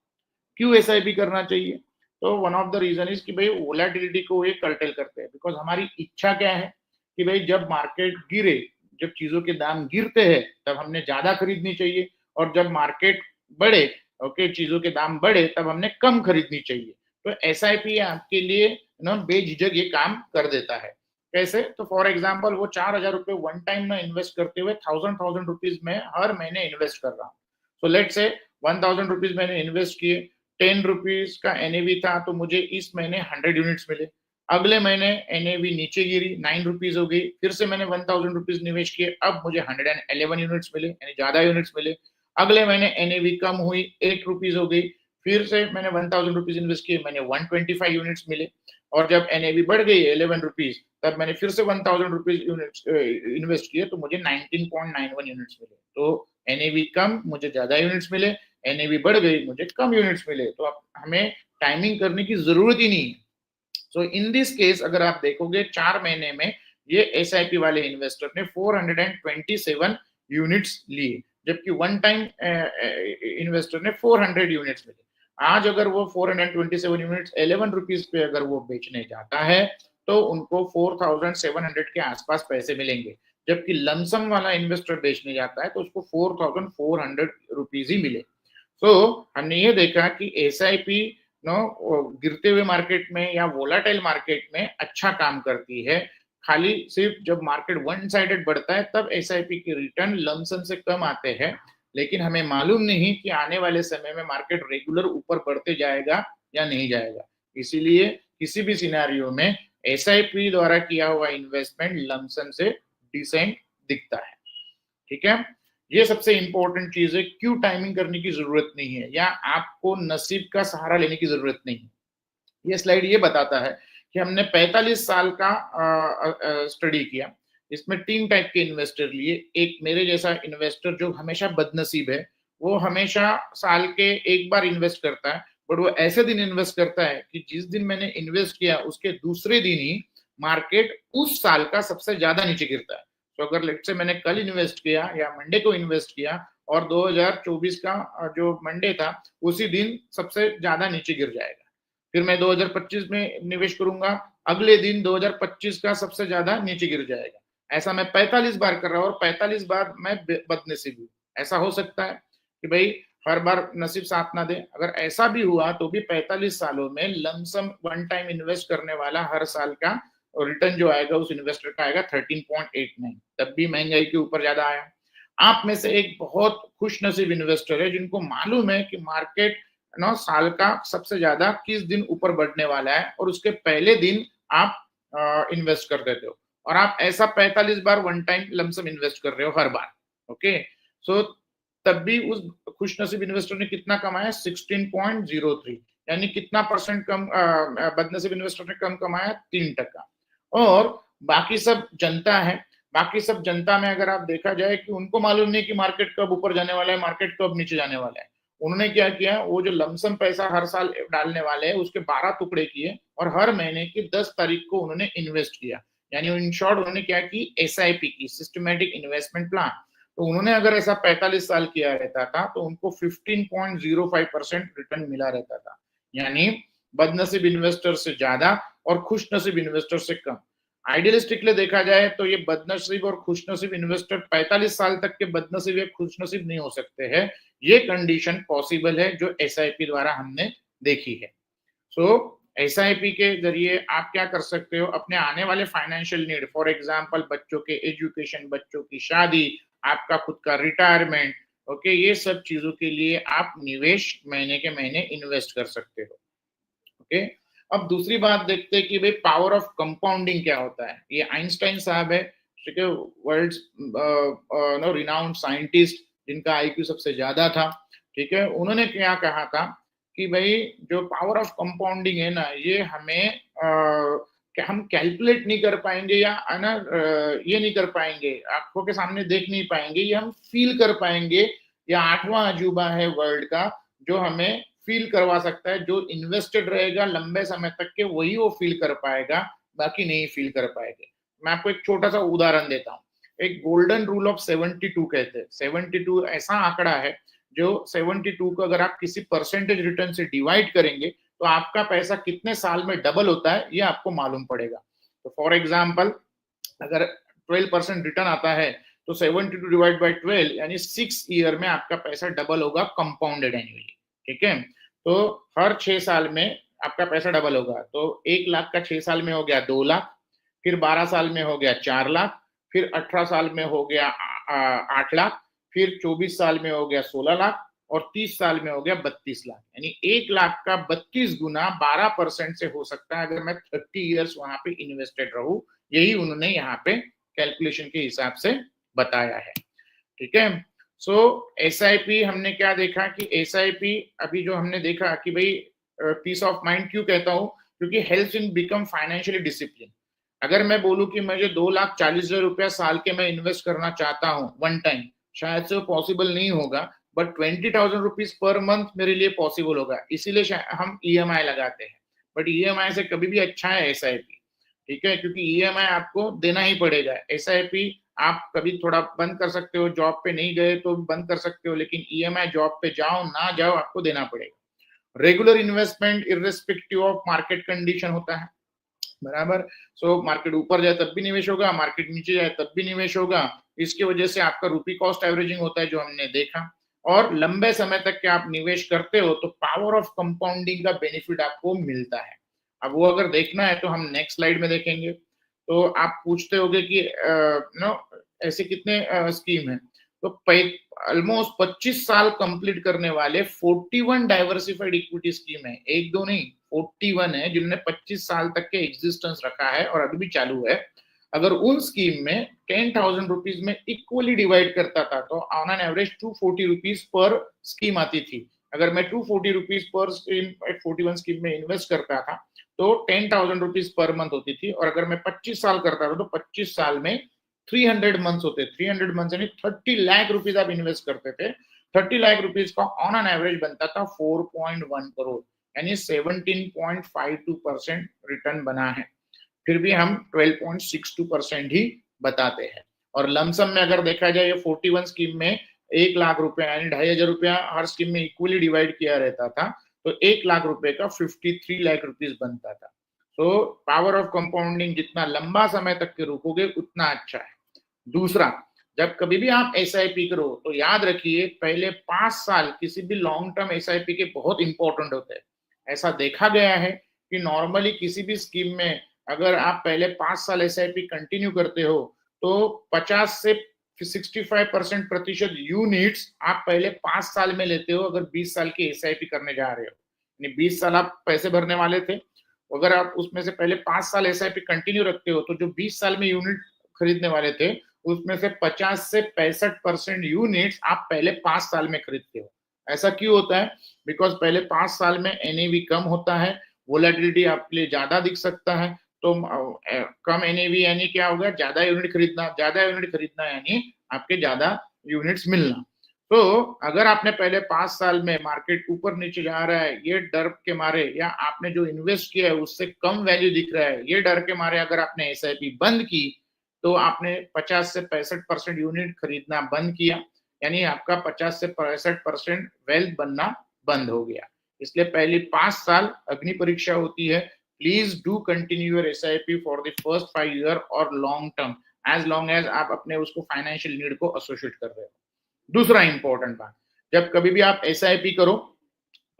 क्यों SIP करना चाहिए? तो one of the reason is कि भाई वोलेटिलिटी को ये कर्टेल करते हैं, बिकॉज हमारी इच्छा क्या है कि भाई जब मार्केट गिरे, जब चीजों के दाम गिरते हैं तब हमने ज्यादा खरीदनी चाहिए, और जब मार्केट बढ़े, ओके, चीजों के दाम बढ़े तब हमने कम खरीदनी चाहिए। तो SIP आपके लिए ना बेझिझक ये काम कर देता है। कैसे? तो फॉर एग्जाम्पल वो 4000 रुपए वन टाइम में इन्वेस्ट करते हुए 1000 रुपीज में हर महीने इन्वेस्ट कर रहा हूँ। सो लेट से 1000 रुपीज मैंने इन्वेस्ट किए, 10 रुपीज का NAV था तो मुझे इस महीने 100 यूनिट्स मिले। अगले महीने NAV नीचे गिरी, 9 रुपीज हो गई, फिर से मैंने 1000 रुपीज निवेश किए, अब मुझे 111 यूनिट्स मिले, यानी ज्यादा यूनिट्स मिले। अगले महीने NAV कम हुई, 8 रुपीज हो गई, फिर से मैंने 1000 रुपीज इन्वेस्ट किए, मैंने 125 यूनिट्स मिले। और जब NAV बढ़ गई 11 रुपीज, तब मैंने फिर से 1000 रुपीज यूनिट्स इन्वेस्ट किए तो मुझे 19.91 यूनिट्स मिले। तो NAV कम, मुझे ज्यादा यूनिट्स मिले, NAV बढ़ गई, मुझे कम यूनिट्स मिले। तो अब हमें टाइमिंग करने की जरूरत ही नहीं है। सो इन दिस केस अगर आप देखोगे 4 महीने में ये SIP वाले इन्वेस्टर ने 427 यूनिट्स लिए, जबकि वन टाइम इन्वेस्टर ने 400 यूनिट्स मिले। आज अगर वो 427 यूनिट्स 11 रुपीज पे अगर वो बेचने जाता है तो उनको 4700 के आसपास पैसे मिलेंगे, जबकि लमसम वाला इन्वेस्टर बेचने जाता है तो उसको 4400 रुपीज ही मिले। तो हमने ये देखा कि SIP गिरते हुए मार्केट में या वोलाटाइल मार्केट में अच्छा काम करती है। खाली सिर्फ जब मार्केट वन साइडेड बढ़ता है तब SIP के रिटर्न लमसम से कम आते हैं, लेकिन हमें मालूम नहीं कि आने वाले समय में मार्केट रेगुलर ऊपर बढ़ते जाएगा या नहीं जाएगा। इसीलिए किसी भी सिनेरियो में SIP द्वारा किया हुआ इन्वेस्टमेंट लमसम से डिसेंट दिखता है। ठीक है, ये सबसे इंपॉर्टेंट चीज है। क्यों टाइमिंग करने की जरूरत नहीं है या आपको नसीब का सहारा लेने की जरूरत नहीं है। ये स्लाइड ये बताता है कि हमने 45 साल का स्टडी किया, इसमें 3 टाइप के इन्वेस्टर लिए। एक मेरे जैसा इन्वेस्टर जो हमेशा बदनसीब है, वो हमेशा साल के एक बार इन्वेस्ट करता है, बट वो ऐसे दिन इन्वेस्ट करता है कि जिस दिन मैंने इन्वेस्ट किया उसके दूसरे दिन ही मार्केट उस साल का सबसे ज्यादा नीचे गिरता है। तो अगर लेट से मैंने कल इन्वेस्ट किया या मंडे को इन्वेस्ट किया और 2024 का जो मंडे था उसी दिन सबसे ज्यादा नीचे गिर जाएगा। फिर मैं 2025 में निवेश करूंगा, अगले दिन 2025 का सबसे ज्यादा नीचे गिर जाएगा। ऐसा मैं 45 बार कर रहा हूं और 45 बार मैं बदनसीब हूं। ऐसा हो सकता है कि भाई हर बार नसीब साथ ना दे। अगर ऐसा भी हुआ तो भी 45 सालों में लमसम वन टाइम इन्वेस्ट करने वाला हर साल का रिटर्न जो आएगा उस इन्वेस्टर का आएगा 13.89, तब भी महंगाई के ऊपर ज्यादा आया। आप में से एक बहुत खुश नसीब इन्वेस्टर है जिनको मालूम है कि मार्केट साल का सबसे ज्यादा किस दिन ऊपर बढ़ने वाला है और उसके पहले दिन आप इन्वेस्ट कर देते हो और आप ऐसा 45 बार वन टाइम लमसम इन्वेस्ट कर रहे हो हर बार। ओके, सो तब भी उस खुश नसीब इन्वेस्टर ने कितना कमाया? 16.03, यानी कितना परसेंट कम बदनसीब इन्वेस्टर ने कम कमाया? 3%। और बाकी सब जनता है, बाकी सब जनता में अगर आप देखा जाए कि उनको मालूम नहीं कि मार्केट कब ऊपर जाने वाला है, मार्केट कब नीचे जाने वाला है। उन्होंने क्या किया, वो जो लमसम पैसा हर साल डालने वाले हैं उसके 12 टुकड़े किए और हर महीने की 10 तारीख को उन्होंने इन्वेस्ट किया। यानी इन शॉर्ट उन्होंने क्या की, एसआईपी की, सिस्टमेटिक इन्वेस्टमेंट प्लान। तो उन्होंने अगर ऐसा 45 साल किया रहता था तो उनको 15.05% रिटर्न मिला रहता था। यानी बदनसीब इन्वेस्टर से ज्यादा और खुश नसीब इन्वेस्टर से कम। आइडियलिस्टिकली देखा जाए तो ये बदनसीब और खुशनसीब इन्वेस्टर 45 साल तक के बदनसीब या खुशनसीब नहीं हो सकते हैं। ये कंडीशन पॉसिबल है जो एसआईपी द्वारा हमने देखी है। सो एसआईपी के जरिए आप क्या कर सकते हो, अपने आने वाले फाइनेंशियल नीड, फॉर एग्जांपल बच्चों के एजुकेशन, बच्चों की शादी, आपका खुद का रिटायरमेंट, ओके, ये सब चीजों के लिए आप निवेश महीने के महीने इन्वेस्ट कर सकते हो। ओके, अब दूसरी बात देखते हैं कि भाई पावर ऑफ कंपाउंडिंग क्या होता है। ये आइंस्टाइन साहब है, ठीक है, वर्ल्ड नो रिनाउंड साइंटिस्ट जिनका आईक्यू सबसे ज्यादा था, ठीक है। उन्होंने क्या कहा था कि भाई जो पावर ऑफ कंपाउंडिंग है ना, ये हमें कि हम कैलकुलेट नहीं कर पाएंगे या है ना, ये नहीं कर पाएंगे, आंखों के सामने देख नहीं पाएंगे, ये हम फील कर पाएंगे। या आठवां अजूबा है वर्ल्ड का जो हमें फील करवा सकता है। जो इन्वेस्टेड रहेगा लंबे समय तक के वही वो फील कर पाएगा, बाकी नहीं फील कर पाएंगे। मैं आपको एक छोटा सा उदाहरण देता हूँ। एक गोल्डन रूल ऑफ 72 कहते हैं। 72 ऐसा आंकड़ा है जो 72 को अगर आप किसी परसेंटेज रिटर्न से डिवाइड करेंगे तो आपका पैसा कितने साल में डबल होता है ये आपको मालूम पड़ेगा। तो फॉर एग्जाम्पल अगर 12% रिटर्न आता है तो 72 डिवाइड बाई 12 यानी 6 ईयर में आपका पैसा डबल होगा कंपाउंडेड एनुअली। ठीक है, तो हर 6 साल में आपका पैसा डबल होगा। तो 1 लाख का 6 साल में हो गया 2 लाख, फिर 12 साल में हो गया 4 लाख, फिर 18 साल में हो गया 8 लाख, फिर 24 साल में हो गया 16 लाख और 30 साल में हो गया 32 लाख। यानी 1 लाख का 32 गुना 12% से हो सकता है अगर मैं 30 ईयर्स वहां पे इन्वेस्टेड रहूं। यही उन्होंने यहाँ पे कैलकुलेशन के हिसाब से बताया है। ठीक है, सो एसआईपी हमने क्या देखा कि एसआईपी अभी जो हमने देखा कि भाई पीस ऑफ माइंड क्यों कहता हूं, क्योंकि helps in become financially discipline. अगर मैं बोलूं कि मुझे 2,40,000 रुपया साल के मैं इन्वेस्ट करना चाहता हूं वन टाइम, शायद से वो पॉसिबल नहीं होगा, बट 20,000 रुपीज पर मंथ मेरे लिए पॉसिबल होगा। इसीलिए हम ईएमआई लगाते हैं, बट ईएमआई से कभी भी अच्छा है एसआईपी। ठीक है, क्योंकि ईएमआई आपको देना ही पड़ेगा। एसआईपी आप कभी थोड़ा बंद कर सकते हो, जॉब पे नहीं गए तो बंद कर सकते हो, लेकिन ईएमआई जॉब पे जाओ ना जाओ आपको देना पड़ेगा। Regular investment irrespective of market condition होता है, बराबर। सो मार्केट ऊपर जाए तब भी निवेश होगा, मार्केट नीचे जाए तब भी निवेश होगा। इसकी वजह से आपका रूपी कॉस्ट एवरेजिंग होता है जो हमने देखा। और लंबे समय तक के आप निवेश करते हो तो पावर ऑफ कंपाउंडिंग का बेनिफिट आपको मिलता है। अब वो अगर देखना है तो हम नेक्स्ट स्लाइड में देखेंगे। तो आप पूछते होगे कि नो ऐसे कितने स्कीम है। तो ऑलमोस्ट 25 साल कंप्लीट करने वाले 41 डाइवर्सिफाइड इक्विटी स्कीम है, एक दो नहीं 41 है जिन्होंने 25 साल तक के एग्जिस्टेंस रखा है और अभी भी चालू है। अगर उन स्कीम में 10,000 रुपीज में इक्वली डिवाइड करता था तो on an average 240 rupees per scheme आती थी। अगर मैं 240 रुपीज पर स्कीम 41 स्कीम में इन्वेस्ट करता था तो 10,000 रुपीज पर मंथ होती थी। और अगर मैं 25 साल करता था तो 25 साल में 300 मंथ्स होते। 300 मंथ्स यानी 30 लाख रुपीज आप इन्वेस्ट करते थे। 30 लाख रुपीज का ऑन एन एवरेज बनता था 4.1 करोड़, यानी 17.52% रिटर्न बना है। फिर भी हम 12.62% ही बताते हैं। और लमसम में अगर देखा जाए 41 स्कीम में 1,00,000 यानी 2,500 रुपया हर स्कीम में इक्वली डिवाइड किया रहता था, तो 1,00,000 रुपए का 53 लाख रुपीज बनता था। तो पावर ऑफ कंपाउंडिंग जितना लंबा समय तक के रुकोगे उतना अच्छा है। दूसरा, जब कभी भी आप एसआईपी करो तो याद रखिए पहले 5 साल किसी भी लॉन्ग टर्म एसआईपी के बहुत इंपॉर्टेंट होते हैं। ऐसा देखा गया है कि नॉर्मली किसी भी स्कीम में अगर आप पहले 5 साल एसआईपी कंटिन्यू करते हो तो 50 से 65% प्रतिशत यूनिट्स आप पहले 5 साल में लेते हो अगर 20 साल की एसआईपी करने जा रहे हो। यानी 20 साल आप पैसे भरने वाले थे, अगर आप उसमें से पहले 5 साल एसआईपी कंटिन्यू रखते हो तो जो 20 साल में यूनिट खरीदने वाले थे उसमें से 50 से 65% यूनिट्स आप पहले 5 साल में खरीदते हो। ऐसा क्यों होता है? बिकॉज पहले 5 साल में एनएवी कम होता है, वोलेटिलिटी आपके लिए ज्यादा दिख सकता है, तो कम एनएवी यानी क्या होगा? ज्यादा यूनिट खरीदना यानी आपके ज्यादा यूनिट्स मिलना। तो अगर आपने पहले 5 साल में मार्केट ऊपर नीचे जा रहा है ये डर के मारे, या आपने जो इन्वेस्ट किया है उससे कम वैल्यू दिख रहा है ये डर के मारे अगर आपने एसआईपी बंद की तो आपने 50 से 65% यूनिट खरीदना बंद किया, यानी आपका 50 से 65% वेल्थ बनना बंद हो गया। इसलिए पहली 5 साल अग्नि परीक्षा होती है। Please do continue your SIP for the first 5 year और long term, as long as आप अपने उसको फाइनेंशियल नीड को एसोसिएट कर रहे हो। दूसरा इंपॉर्टेंट बात, जब कभी भी आप एसआईपी करो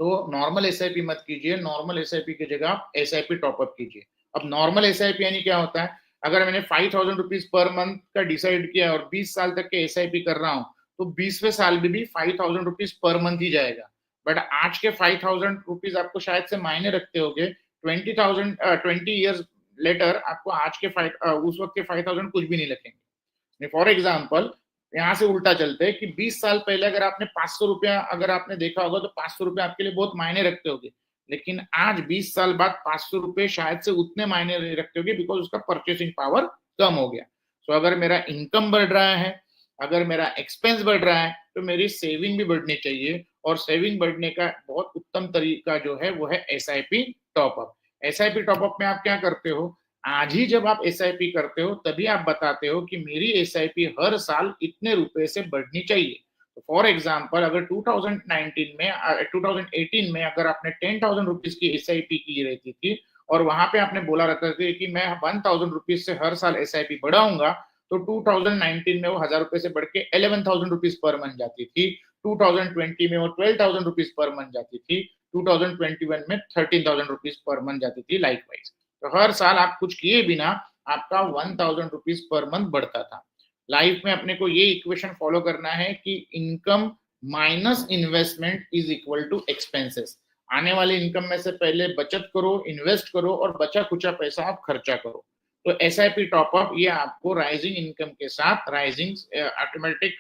तो नॉर्मल एसआईपी मत कीजिए, नॉर्मल एसआईपी की जगह आप एसआईपी टॉपअप कीजिए। अब नॉर्मल एसआईपी यानी क्या होता है? अगर मैंने 5,000 रुपीज पर मंथ का डिसाइड किया और 20 साल तक के एसआईपी कर रहा हूं तो 20वें साल में भी 5,000 रुपीज पर मंथ ही जाएगा। बट आज के 5,000 रुपीज आपको शायद से मायने रखते होगे, 20 ईयर्स लेटर आपको आज के उस वक्त के 5,000 कुछ भी नहीं लगेंगे। फॉर एग्जाम्पल यहाँ से उल्टा चलते हैं कि 20 साल पहले अगर आपने 500 रुपया अगर आपने देखा होगा तो 500 रुपया आपके लिए बहुत मायने रखते होगे, लेकिन आज 20 साल बाद 500 रुपए शायद से उतने मायने नहीं रखते होगे बिकॉज उसका परचेसिंग पावर कम हो गया। सो अगर मेरा इनकम बढ़ रहा है, अगर मेरा एक्सपेंस बढ़ रहा है तो मेरी सेविंग भी बढ़नी चाहिए, और सेविंग बढ़ने का बहुत उत्तम तरीका जो है वो है एसआईपी टॉपअप। एसआईपी टॉपअप में आप क्या करते हो? आज ही जब आप एसआईपी करते हो तभी आप बताते हो कि मेरी एसआईपी हर साल इतने रुपए से बढ़नी चाहिए। तो फॉर एग्जाम्पल अगर 2018 में अगर आपने 10,000 रुपीज की एसआईपी की रहती थी और वहां पे आपने बोला रहता था कि मैं 1,000 रुपीज से हर साल एसआईपी बढ़ाऊंगा, तो 2019 में वो 1,000 रुपए से बढ़ के 11,000 रुपीज पर मंथ जाती थी, 2020 में वो 12,000 रुपीज पर मंथ जाती थी, 2021 में 13,000 रुपीज पर मंथ जाती थी लाइक वाइज। तो हर साल आप कुछ किए बिना आपका 1,000 रुपीज पर मंथ बढ़ता था। लाइफ में अपने को ये इक्वेशन फॉलो करना है कि income minus investment is equal to expenses. आने वाले इनकम में से पहले बचत करो, इन्वेस्ट करो और बचा कुचा पैसा आप खर्चा करो। तो एसआईपी टॉपअप ये आपको राइजिंग इनकम के साथ राइजिंग ऑटोमेटिक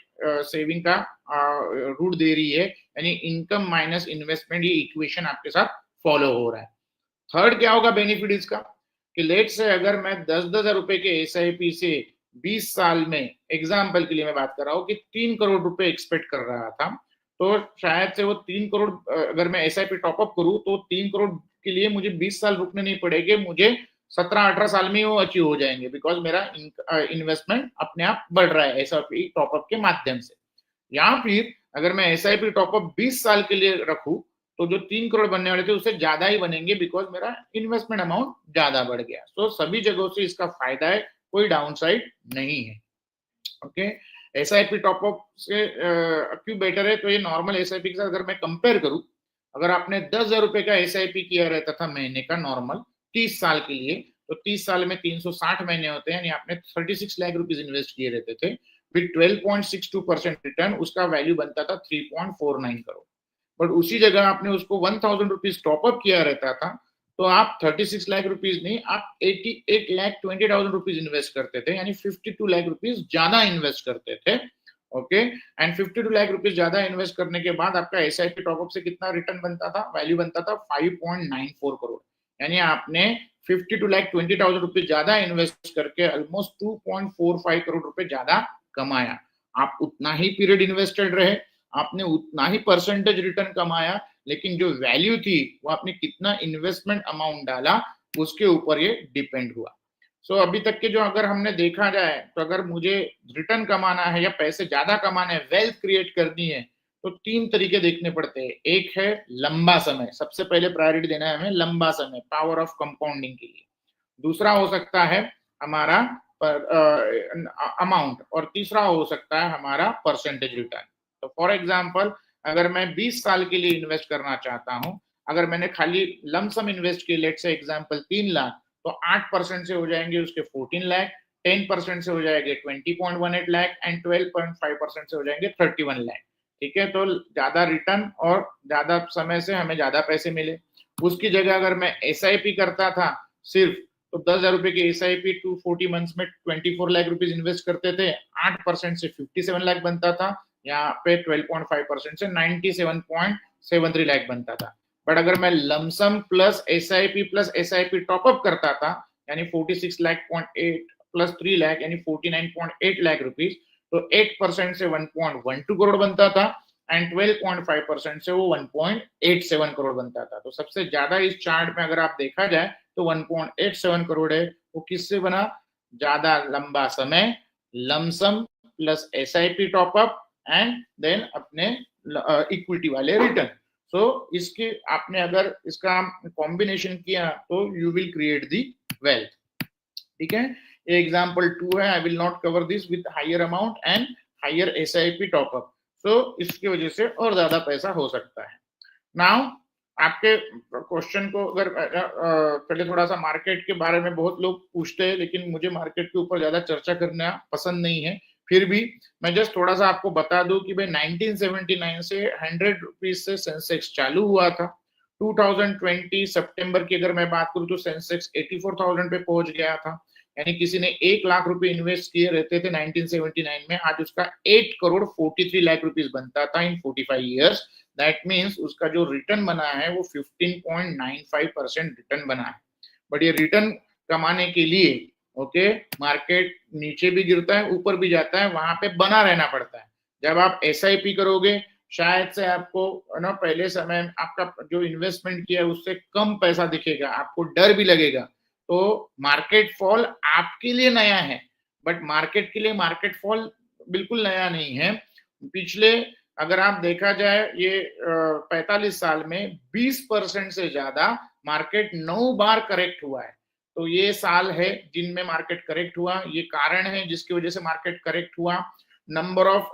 सेविंग का रूट दे रही है, यानी इनकम माइनस इन्वेस्टमेंट, ये इक्वेशन आपके साथ फॉलो हो रहा है। थर्ड क्या होगा बेनिफिट इसका कि लेट से अगर मैं 10,000 रुपए के एसआईपी से 20 साल में, एग्जाम्पल के लिए मैं बात कर रहा हूँ कि 3 करोड़ रुपए एक्सपेक्ट कर रहा था, तो शायद से वो 3 करोड़ अगर मैं एसआईपी टॉपअप करूँ तो 3 करोड़ के लिए मुझे 20 साल रुकने नहीं पड़ेंगे, मुझे 17-18 साल में वो अचीव हो जाएंगे बिकॉज मेरा इन्वेस्टमेंट अपने आप बढ़ रहा है एसआईपी टॉपअप के माध्यम से। या फिर अगर मैं एसआईपी टॉपअप 20 साल के लिए रखूं तो जो 3 करोड़ बनने वाले थे उससे ज्यादा ही बनेंगे बिकॉज मेरा इन्वेस्टमेंट अमाउंट ज्यादा बढ़ गया। तो सभी जगहों से इसका फायदा है, कोई डाउन साइड नहीं है। ओके, एसआईपी टॉपअप से क्यों बेटर है? तो ये नॉर्मल एसआईपी के साथ अगर मैं कंपेयर करूं, अगर आपने 10,000 रुपए का एसआईपी किया रहता था महीने का नॉर्मल 30 साल के लिए, तो 30 साल में 360 महीने होते हैं, यानी आपने 36 लाख रुपीज इन्वेस्ट किए रहते थे विद 12.62% रिटर्न, उसका वैल्यू बनता था 3.49 करोड़। बट उसी जगह आपने उसको 1,000 रुपीज टॉपअप किया रहता था तो आप 36 लाख रुपीज नहीं, आप 88,20,000 रुपीज इन्वेस्ट करते थे, यानी 52 लाख रुपीज ज्यादा इन्वेस्ट करते थे। ओके, एंड 52 लाख रुपीज ज्यादा इन्वेस्ट करने के बाद आपका एसआईपी टॉपअप से कितना रिटर्न बनता था? वैल्यू बनता था 5.94 करोड़, यानी आपने 52,20,000 रुपीज ज्यादा इन्वेस्ट करके ऑलमोस्ट 2.45 करोड़ रुपए ज्यादा कमाया। आप उतना ही पीरियड इन्वेस्टेड रहे, आपने उतना ही परसेंटेज रिटर्न कमाया, लेकिन जो वैल्यू थी वो आपने कितना इन्वेस्टमेंट अमाउंट डाला उसके ऊपर ये डिपेंड हुआ। सो अभी तक के जो अगर हमने देखा जाए तो अगर मुझे रिटर्न कमाना है या पैसे ज्यादा कमाने हैं, वेल्थ क्रिएट करनी है, तो तीन तरीके देखने पड़ते हैं। एक है लंबा समय, सबसे पहले प्रायोरिटी देना है हमें लंबा समय, पावर ऑफ कंपाउंडिंग के लिए। दूसरा हो सकता है हमारा अमाउंट, और तीसरा हो सकता है हमारा परसेंटेज रिटर्न। तो फॉर एग्जांपल अगर मैं 20 साल के लिए इन्वेस्ट करना चाहता हूं, अगर मैंने खाली लमसम इन्वेस्ट किए, लेट से एग्जांपल 3 लाख, तो 8% से हो जाएंगे उसके 14 लाख, 10% से हो जाएंगे 20.18 लाख एंड 12.5% से हो जाएंगे 31 लाख। ठीक है, तो ज्यादा रिटर्न और ज्यादा समय से हमें ज्यादा पैसे मिले। उसकी जगह अगर मैं SIP करता था सिर्फ, तो 10,000 रुपए की SIP 240 मंथ्स में 24 लाख रुपीज इन्वेस्ट करते थे, 8% से 57 लाख बनता था, यहाँ पे 12.5% से 97.73 लाख बनता था। बट अगर मैं lump sum plus SIP plus SIP top up करता था, यानी 46 लाख.8 प्लस 3 लाख यानी 49.8 लाख रुपीज, तो 8% से 1.12 करोड़ बनता था एंड 12.5% से वो 1.87 करोड़ बनता था। तो सबसे ज्यादा इस चार्ट में अगर आप देखा जाए तो 1.87 करोड़ है, वो किससे बना? ज्यादा लंबा समय, lump sum plus SIP top up and then अपने इक्विटी वाले रिटर्न। सो इसके आपने अगर इसका कॉम्बिनेशन किया तो you will create the wealth. ठीक है, एग्जाम्पल 2 है, I will not cover this with higher amount and higher SIP top up. So इसकी वजह से और ज्यादा पैसा हो सकता है। नाउ आपके क्वेश्चन को अगर पहले थोड़ा सा मार्केट के बारे में बहुत लोग पूछते हैं, लेकिन मुझे मार्केट के ऊपर ज्यादा चर्चा करना पसंद नहीं है। फिर भी मैं जस्ट थोड़ा सा आपको बता दूं कि भाई 1979 से 100 रुपीज से सेंसेक्स चालू हुआ था। 2020 सितंबर की अगर मैं बात करूं तो सेंसेक्स 84,000 पे पहुंच गया था। यानी किसी ने 1 लाख रुपए इन्वेस्ट किए रहते थे 1979 में, आज उसका 8 करोड़ 43 लाख रुपीज बनता था इन 45 ईयर्स। दैट मीन्स उसका जो रिटर्न बना है वो 15.95% रिटर्न बना है। बट ये रिटर्न कमाने के लिए ओके, मार्केट नीचे भी गिरता है ऊपर भी जाता है, वहां पे बना रहना पड़ता है। जब आप SIP करोगे शायद से आपको ना पहले समय आपका जो इन्वेस्टमेंट किया है उससे कम पैसा दिखेगा, आपको डर भी लगेगा। तो मार्केट फॉल आपके लिए नया है, बट मार्केट के लिए मार्केट फॉल बिल्कुल नया नहीं है। पिछले अगर आप देखा जाए ये 45 साल में 20% से ज्यादा मार्केट 9 बार करेक्ट हुआ है। तो ये साल है जिनमें मार्केट करेक्ट हुआ, ये कारण है जिसकी वजह से मार्केट करेक्ट हुआ। Number of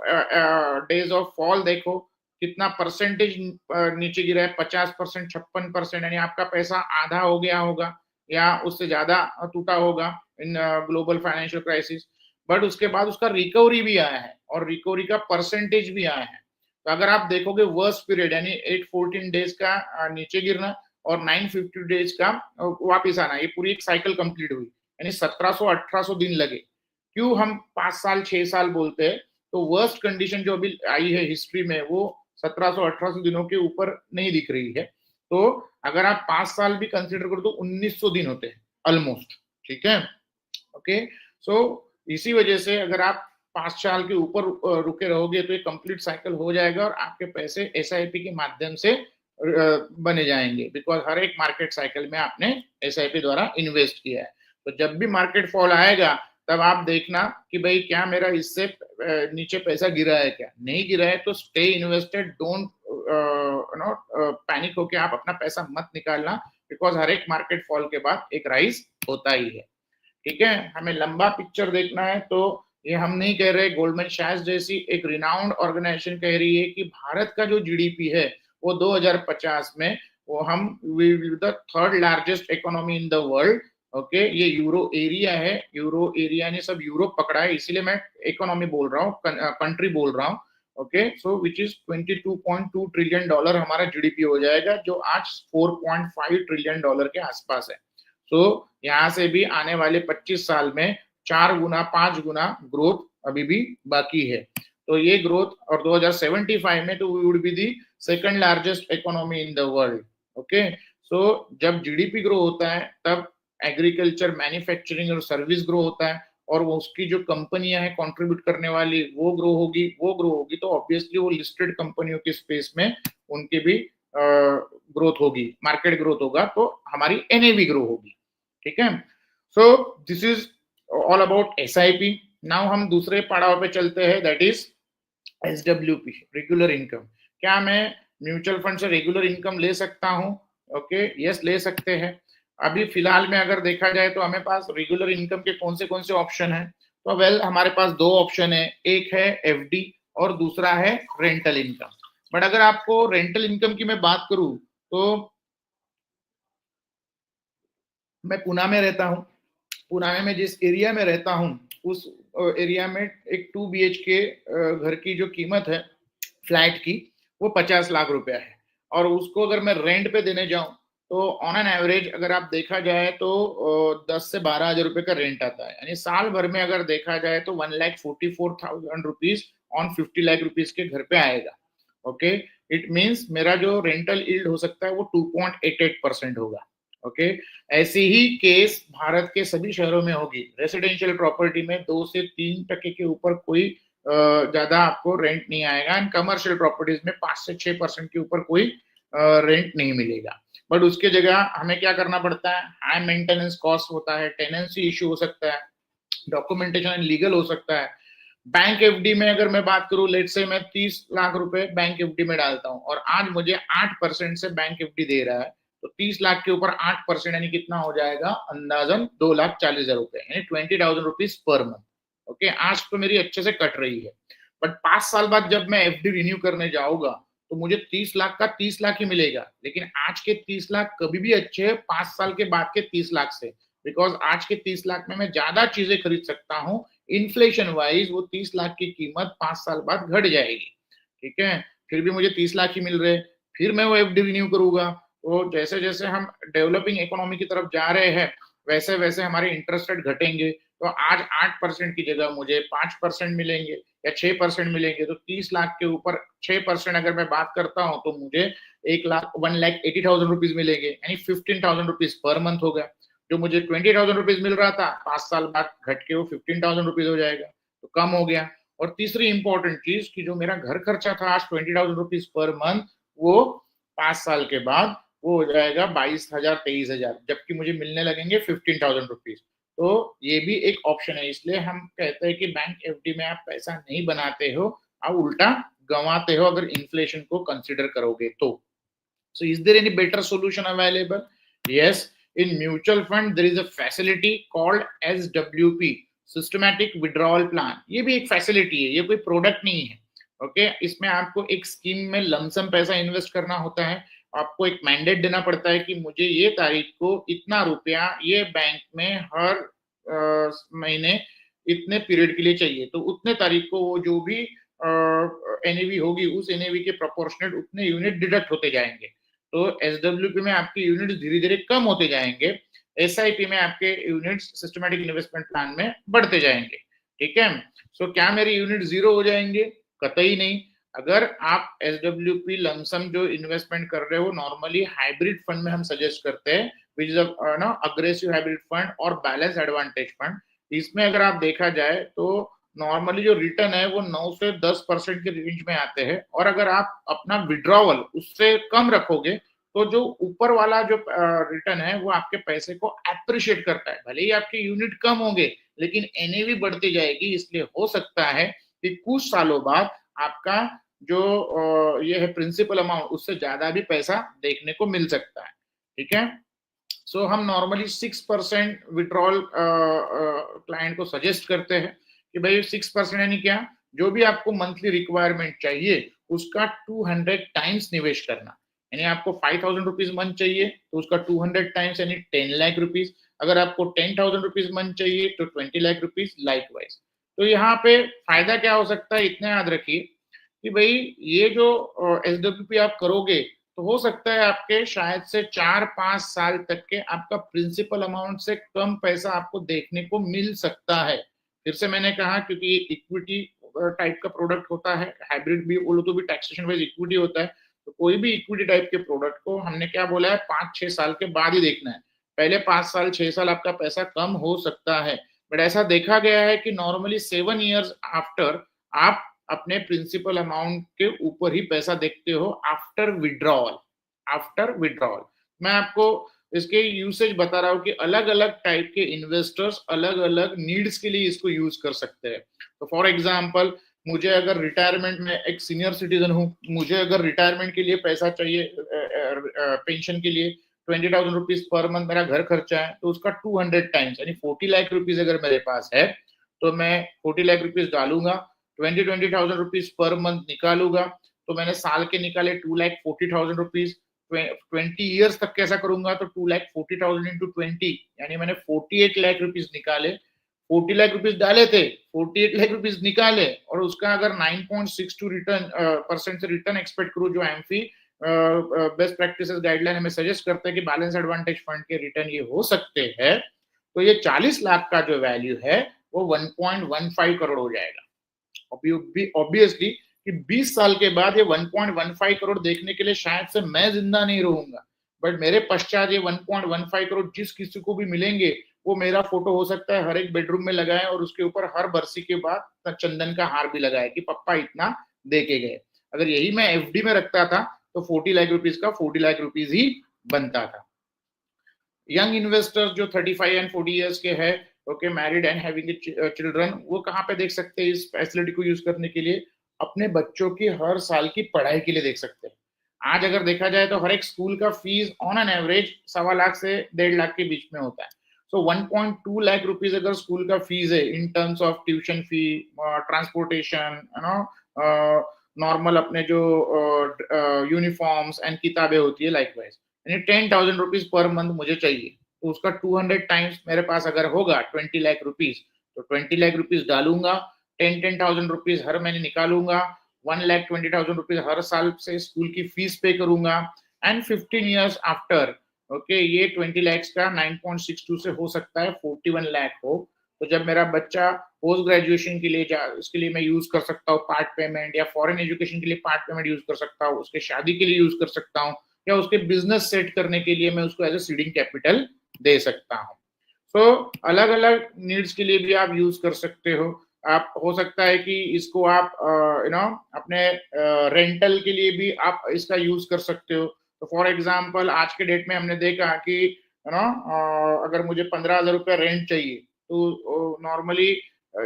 days of fall देखो, कितना परसेंटेज नीचे गिरा है, 50%, 56%, यानी आपका पैसा आधा हो गया होगा या उससे ज्यादा टूटा होगा in global financial crisis. But उसके बाद उसका रिकवरी भी आया है और रिकवरी का परसेंटेज भी आया है। तो अगर आप देखोगे वर्स्ट पीरियड यानी 814 डेज का नीचे गिरना और 950 डेज का वापिस आना, ये पूरी एक साइकिल कंप्लीट हुई, यानी 1700-1800 दिन लगे। क्यों हम 5 साल 6 साल बोलते हैं? तो वर्स्ट कंडीशन जो अभी आई है हिस्ट्री में वो 1700-1800 दिनों के ऊपर नहीं दिख रही है। तो अगर आप 5 साल भी कंसिडर करो तो 1900 दिन होते हैं ऑलमोस्ट। ठीक है, ओके। सो इसी वजह से अगर आप 5 साल के ऊपर रुके रहोगे तो ये कंप्लीट साइकिल हो जाएगा और आपके पैसे SIP के माध्यम से बने जाएंगे, बिकॉज हर एक मार्केट साइकिल में आपने SIP द्वारा इन्वेस्ट किया है। तो जब भी मार्केट फॉल आएगा तब आप देखना कि भाई क्या मेरा इससे नीचे पैसा गिरा है, क्या नहीं गिरा है, तो स्टे इन्वेस्टेड, डोंट पैनिक होके आप अपना पैसा मत निकालना, बिकॉज हर एक मार्केट फॉल के बाद एक राइज होता ही है। ठीक है, हमें लंबा पिक्चर देखना है। तो ये हम नहीं कह रहे, गोल्डमैन सैक्स जैसी एक रिनाउंड ऑर्गेनाइजेशन कह रही है कि भारत का जो GDP है वो 2050 में वो हम the third largest economy in the world. Okay, ये यूरो एरिया है, यूरो एरिया ने सब यूरोप पकड़ा है, इसीलिए मैं इकोनॉमी बोल रहा हूँ, कंट्री बोल रहा हूँ। Okay, so which is $22.2 trillion हमारा GDP हो जाएगा, जो आज $4.5 ट्रिलियन के आसपास है। तो यहाँ से भी आने वाले 25 साल में 4 गुना 5 गुना ग्रोथ अभी भी बाकी है। तो ये ग्रोथ, और 2075 में तो we would be the second largest economy in the world. Okay, so जब GDP ग्रो होता है तब एग्रीकल्चर, मैन्युफैक्चरिंग और सर्विस ग्रो होता है, और वो उसकी जो कंपनियां हैं कंट्रीब्यूट करने वाली वो ग्रो होगी, तो ऑब्वियसली वो लिस्टेड कंपनियों के स्पेस में उनकी भी ग्रोथ होगी, मार्केट ग्रोथ होगा, तो हमारी NAV ग्रो होगी। ठीक है, so this is all about SIP. Now हम दूसरे पड़ाव पे चलते हैं, that is SWP, regular income. क्या मैं म्यूचुअल फंड से रेगुलर इनकम ले सकता हूँ? ओके, यस, ले सकते हैं. अभी फिलहाल में अगर देखा जाए तो हमें पास रेगुलर इनकम के कौन से ऑप्शन है? तो वेल, हमारे पास दो ऑप्शन है, एक है FD और दूसरा है रेंटल इनकम. बट अगर आपको रेंटल इनकम की मैं बात करूं तो मैं पुणे में रहता हूँ. पुणे में जिस एरिया में रहता हूँ उस एरिया में एक 2 BHK घर की जो कीमत है फ्लैट की, वो 50 लाख रुपया है. और उसको अगर मैं रेंट पे देने जाऊं तो ऑन एन एवरेज अगर आप देखा जाए तो 10 से 12 हजार रुपए का रेंट आता है. यानी साल भर में अगर देखा जाए तो 1,44,000 रुपीज ऑन 50 लाख रुपीज के घर पे आएगा. ओके, इट मीन्स मेरा जो रेंटल यील्ड हो सकता है वो 2.88% होगा. ओके, ऐसी ही केस भारत के सभी शहरों में होगी. रेसिडेंशियल प्रॉपर्टी में 2 से 3% के ऊपर कोई ज्यादा आपको रेंट नहीं आएगा. एंड कमर्शियल प्रॉपर्टीज में 5 से 6% के ऊपर कोई रेंट नहीं मिलेगा. बट उसके जगह हमें क्या करना पड़ता है? हाई मेंटेनेंस कॉस्ट होता है, टेनेंसी इश्यू हो सकता है, डॉक्यूमेंटेशन एंड लीगल हो सकता है. बैंक FD में अगर मैं बात करूं, लेट से मैं 30 लाख रुपए बैंक FD में डालता हूं और आज मुझे 8% से बैंक FD दे रहा है, तो 30 लाख के ऊपर 8% यानी कितना हो जाएगा? अंदाजन 2,40,000 रुपए, यानी 20,000 रुपीज पर मंथ. ओके, आज तो मेरी अच्छे से कट रही है. बट 5 साल बाद जब मैं FD रिन्यू करने जाऊंगा तो मुझे 30 लाख का 30 लाख ही मिलेगा. लेकिन आज के 30 लाख कभी भी अच्छे है 5 साल के बाद के 30 लाख से, बिकॉज आज के 30 लाख में मैं ज्यादा चीजें खरीद सकता हूँ. इन्फ्लेशन वाइज वो 30 लाख की कीमत 5 साल बाद घट जाएगी. ठीक है, फिर भी मुझे 30 लाख ही मिल रहे, फिर मैं वो FD रिन्यू करूंगा. तो जैसे जैसे हम डेवलपिंग इकोनॉमी की तरफ जा रहे हैं वैसे वैसे हमारे इंटरेस्ट रेट घटेंगे. तो आज 8% की जगह मुझे 5% मिलेंगे या 6% मिलेंगे. तो 30 लाख के ऊपर 6% अगर मैं बात करता हूँ तो मुझे 1,80,000 रुपीज मिलेंगे, यानी 15,000 रुपीज पर मंथ होगा. जो मुझे 20,000 रुपीज मिल रहा था 5 साल बाद घट के वो 15,000 रुपीज हो जाएगा, तो कम हो गया. और तीसरी इंपॉर्टेंट चीज कि जो मेरा घर खर्चा था आज 20,000 रुपीज पर मंथ, वो 5 साल के बाद वो हो जाएगा 22,000 23,000, जबकि मुझे मिलने लगेंगे 15,000 रुपीज. तो ये भी एक ऑप्शन है. इसलिए हम कहते हैं कि बैंक FD में आप पैसा नहीं बनाते हो, आप उल्टा गंवाते हो अगर इन्फ्लेशन को कंसिडर करोगे तो. So is there any better solution available? Yes, in mutual fund there is a facility called SWP, systematic withdrawal plan. ये भी एक फैसिलिटी है, ये कोई प्रोडक्ट नहीं है. ओके, इसमें आपको एक स्कीम में लमसम पैसा इन्वेस्ट करना होता है. आपको एक मैंडेट देना पड़ता है कि मुझे ये तारीख को इतना रुपया ये बैंक में हर महीने इतने पीरियड के लिए चाहिए. तो उतने तारीख को वो जो भी NAV होगी उस NAV के प्रोपोर्शनेट उतने यूनिट डिडक्ट होते जाएंगे. तो SWP में आपके यूनिट धीरे धीरे कम होते जाएंगे, SIP में आपके यूनिट सिस्टमैटिक इन्वेस्टमेंट प्लान में बढ़ते जाएंगे. ठीक है, सो क्या मेरे यूनिट जीरो हो जाएंगे? कतई नहीं. अगर आप SWP लमसम जो इन्वेस्टमेंट कर रहे हो, नॉर्मली हाइब्रिड फंड में हम सजेस्ट करते हैं, which is aggressive hybrid fund और बैलेंस एडवांटेज फंड. इसमें अगर आप देखा जाए तो नॉर्मली जो रिटर्न है वो 9 से 10% के रेंज में आते हैं. और अगर आप अपना विड्रॉवल उससे कम रखोगे तो जो ऊपर वाला जो रिटर्न है वो आपके पैसे को अप्रिशिएट करता है. भले ही आपके यूनिट कम होंगे लेकिन NAV बढ़ती जाएगी. इसलिए हो सकता है कि कुछ सालों बाद आपका जो ये है प्रिंसिपल अमाउंट उससे ज्यादा भी पैसा देखने को मिल सकता है. ठीक है, सो हम नॉर्मली 6% विड्रॉल क्लाइंट को सजेस्ट करते हैं कि भाई 6% यानी क्या? जो भी आपको मंथली रिक्वायरमेंट चाहिए उसका 200 टाइम्स निवेश करना. यानी आपको 5,000 रुपीज मंथ चाहिए तो उसका 200 टाइम्स यानी 10 लाख रुपीज. अगर आपको 10,000 रुपीज मंथ चाहिए तो 20 लाख रुपीज लाइक वाइज. तो यहाँ पे फायदा क्या हो सकता है, इतना याद रखिए कि भाई ये जो SWP आप करोगे तो हो सकता है आपके शायद से 4-5 साल तक के आपका प्रिंसिपल अमाउंट से कम पैसा आपको देखने को मिल सकता है. फिर से मैंने कहा क्योंकि इक्विटी टाइप का प्रोडक्ट होता है, हाइब्रिड भी बोलो तो भी टैक्सेशन वाइज इक्विटी होता है. तो कोई भी इक्विटी टाइप के प्रोडक्ट को हमने क्या बोला है, 5-6 साल के बाद ही देखना है. पहले 5 साल 6 साल आपका पैसा कम हो सकता है, बट ऐसा देखा गया है कि नॉर्मली 7 ईयर्स आफ्टर आप अपने प्रिंसिपल अमाउंट के ऊपर ही पैसा देखते हो आफ्टर विड्रॉल. मैं आपको इसके यूसेज बता रहा हूँ कि अलग अलग टाइप के इन्वेस्टर्स अलग अलग नीड्स के लिए इसको यूज कर सकते हैं। तो फॉर एग्जाम्पल, मुझे अगर रिटायरमेंट में, एक सीनियर सिटीजन हूँ, मुझे अगर रिटायरमेंट के लिए पैसा चाहिए, पेंशन के लिए 20,000 रुपीज पर मंथ मेरा घर खर्चा है, तो उसका 200 टाइम्स यानी 40 लाख रुपीज अगर मेरे पास है, तो मैं 40 लाख रुपीज डालूंगा, 20,000 रुपीज पर मंथ निकालूंगा, तो मैंने साल के निकाले 2,40,000 रुपीज। 20 ईयर्स तक कैसा करूंगा, तो 2,40,000 इंटू 20 यानी मैंने 48 लाख रुपीज निकाले, 40 लाख रुपीज डाले थे, 48 लाख रुपीज निकाले, और उसका अगर 9.62 रिटर्न परसेंट से रिटर्न एक्सपेक्ट करूं, जो एमफी बेस्ट प्रैक्टिसेस गाइडलाइन हमें सजेस्ट करते हैं कि बैलेंस एडवांटेज फंड के रिटर्न ये हो सकते हैं, तो ये 40 लाख का जो वैल्यू है वो 1.15 करोड़ हो जाएगा। ऑब्वियसली कि 20 साल के बाद ये 1.15 करोड़ देखने के लिए शायद से मैं जिंदा नहीं रहूंगा, बट मेरे पश्चात ये 1.15 करोड़ जिस किसी को भी मिलेंगे, वो मेरा फोटो हो सकता है हर एक बेडरूम में लगाए और उसके ऊपर हर बरसी के बाद चंदन का हार भी लगाए कि पप्पा इतना दे के गए। अगर यही मैं एफडी में रखता था तो 40 लाख रुपीज का 40 लाख रुपीज ही बनता था। यंग इन्वेस्टर्स जो 35 एंड 40 ईयर्स के हैं, okay, married and having children, वो कहाँ पे देख सकते हैं इस फैसिलिटी को यूज करने के लिए? अपने बच्चों की हर साल की पढ़ाई के लिए देख सकते हैं। आज अगर देखा जाए तो हर एक स्कूल का fees on an average 1.25 lakh से 1.5 लाख के बीच में होता है। सो 1.2 लाख रुपीज अगर स्कूल का फीस है in terms of tuition fee, transportation, normal अपने जो यूनिफॉर्म्स एंड किताबें होती है लाइकवाइज, यानी 10,000 रुपीज पर मंथ मुझे चाहिए, तो उसका 200 टाइम्स मेरे पास अगर होगा 20 लाख रुपीज, तो 20 लाख रुपीज डालूंगा, 10,000 रुपीज हर महीने निकालूंगा, 1,20,000 रुपीज हर साल से स्कूल की फीस पे करूंगा, एंड 15 ईयर्स आफ्टर, ओके, ये 20 लैक्स का 9.62 से हो सकता है 41 लाख हो। तो जब मेरा बच्चा पोस्ट ग्रेजुएशन के लिए इसके लिए मैं यूज कर सकता हूँ पार्ट पेमेंट, या फॉरेन एजुकेशन के लिए पार्ट पेमेंट यूज कर सकता हूँ, उसके शादी के लिए यूज कर सकता हूँ, या उसके बिजनेस सेट करने के लिए मैं उसको एज ए सीडिंग कैपिटल दे सकता हूँ। सो अलग अलग नीड्स के लिए भी आप यूज कर सकते हो। आप हो सकता है कि इसको आप अपने रेंटल के लिए भी आप इसका यूज कर सकते हो। तो फॉर एग्जांपल आज के डेट में हमने देखा कि अगर मुझे 15,000 रुपया रेंट चाहिए, तो नॉर्मली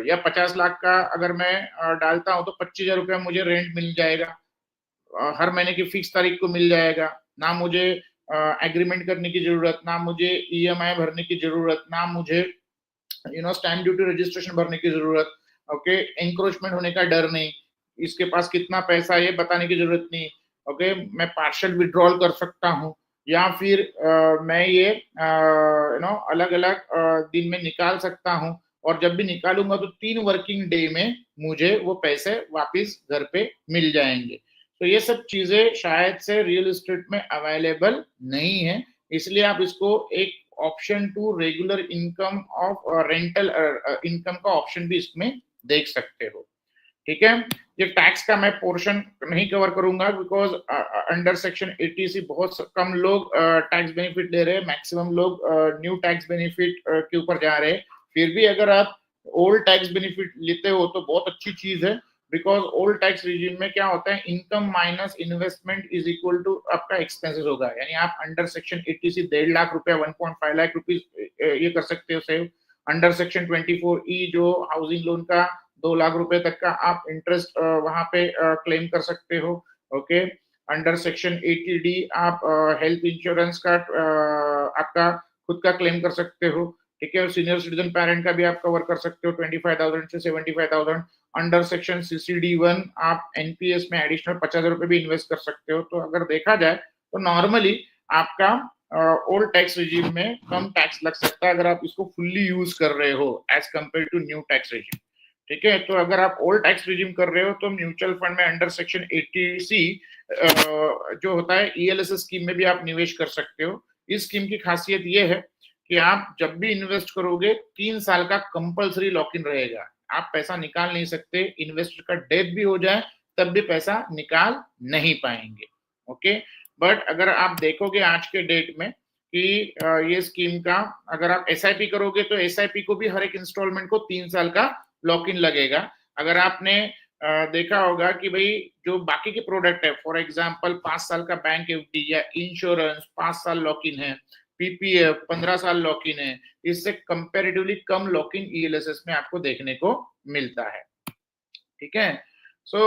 या 50 लाख का अगर मैं डालता हूँ तो 25,000 रुपया मुझे रेंट मिल जाएगा, हर महीने की फिक्स तारीख को मिल जाएगा। ना मुझे एग्रीमेंट करने की जरूरत, ना मुझे ईएमआई भरने की जरूरत, ना मुझे स्टैंप ड्यूटी रजिस्ट्रेशन भरने की जरूरत, ओके, एंक्रोचमेंट होने का डर नहीं, इसके पास कितना पैसा है ये बताने की जरूरत नहीं, ओके, मैं पार्शियल विड्रॉल कर सकता हूँ, या फिर मैं ये अलग अलग दिन में निकाल सकता हूँ, और जब भी निकालूंगा तो 3 वर्किंग डे में मुझे वो पैसे वापस घर पे मिल जाएंगे। तो ये सब चीजें शायद से रियल एस्टेट में अवेलेबल नहीं है, इसलिए आप इसको एक option to regular income of rental income का ऑप्शन भी इसमें देख सकते हो। ठीक है, ये टैक्स का मैं पोर्शन नहीं कवर करूंगा बिकॉज अंडर सेक्शन 80 बहुत कम लोग टैक्स बेनिफिट ले रहे हैं, मैक्सिमम लोग न्यू टैक्स बेनिफिट के ऊपर जा रहे हैं। फिर भी अगर आप ओल्ड टैक्स बेनिफिट लेते हो तो बहुत अच्छी चीज है, बिकॉज ओल्ड टैक्स रिजीम में क्या होता है, income minus investment is equal to आपका एक्सपेंसेस होगा, यानी आप अंडर सेक्शन 80 से 1.5 लाख रुपया 1.5 लाख रुपीज ये कर सकते हो सेव। अंडर सेक्शन 24E जो हाउसिंग लोन का 2 लाख रुपए तक का आप इंटरेस्ट वहां पे क्लेम कर सकते हो, ओके। अंडर सेक्शन 80D आप हेल्थ इंश्योरेंस का आपका खुद का क्लेम कर सकते हो, ठीक है, और सीनियर सिटीजन पेरेंट का भी आप कवर कर सकते हो 25,000 से 75,000। अंडर सेक्शन CCD1 आप एनपीएस में एडिशनल 50,000 रुपए भी इन्वेस्ट कर सकते हो। तो अगर देखा जाए तो नॉर्मली आपका ओल्ड टैक्स रिजीम में कम टैक्स लग सकता है अगर आप इसको फुल्ली यूज कर रहे हो as compare to new tax regime, ठीक है। तो अगर आप ओल्ड टैक्स रिजीम कर रहे हो तो म्यूचुअल फंड में अंडर सेक्शन 80C जो होता है ELSS स्कीम में भी आप निवेश कर सकते हो। इस स्कीम की खासियत ये है कि आप जब भी इन्वेस्ट करोगे 3 साल का कंपलसरी लॉक इन रहेगा, आप पैसा निकाल नहीं सकते, इन्वेस्टर का डेथ भी हो जाए तब भी पैसा निकाल नहीं पाएंगे, ओके। बट अगर आप देखोगे आज के डेट में कि ये स्कीम का अगर आप SIP करोगे तो SIP को भी हर एक इंस्टॉलमेंट को 3 साल का लॉक इन लगेगा। अगर आपने देखा होगा कि भाई जो बाकी के प्रोडक्ट है, फॉर एग्जांपल 5 साल का बैंक FD या इंश्योरेंस 5 साल लॉक इन है, पीपीएफ 15 साल लॉक इन है, इससे comparatively come lock in ELSS में आपको देखने को मिलता है। ठीक है, सो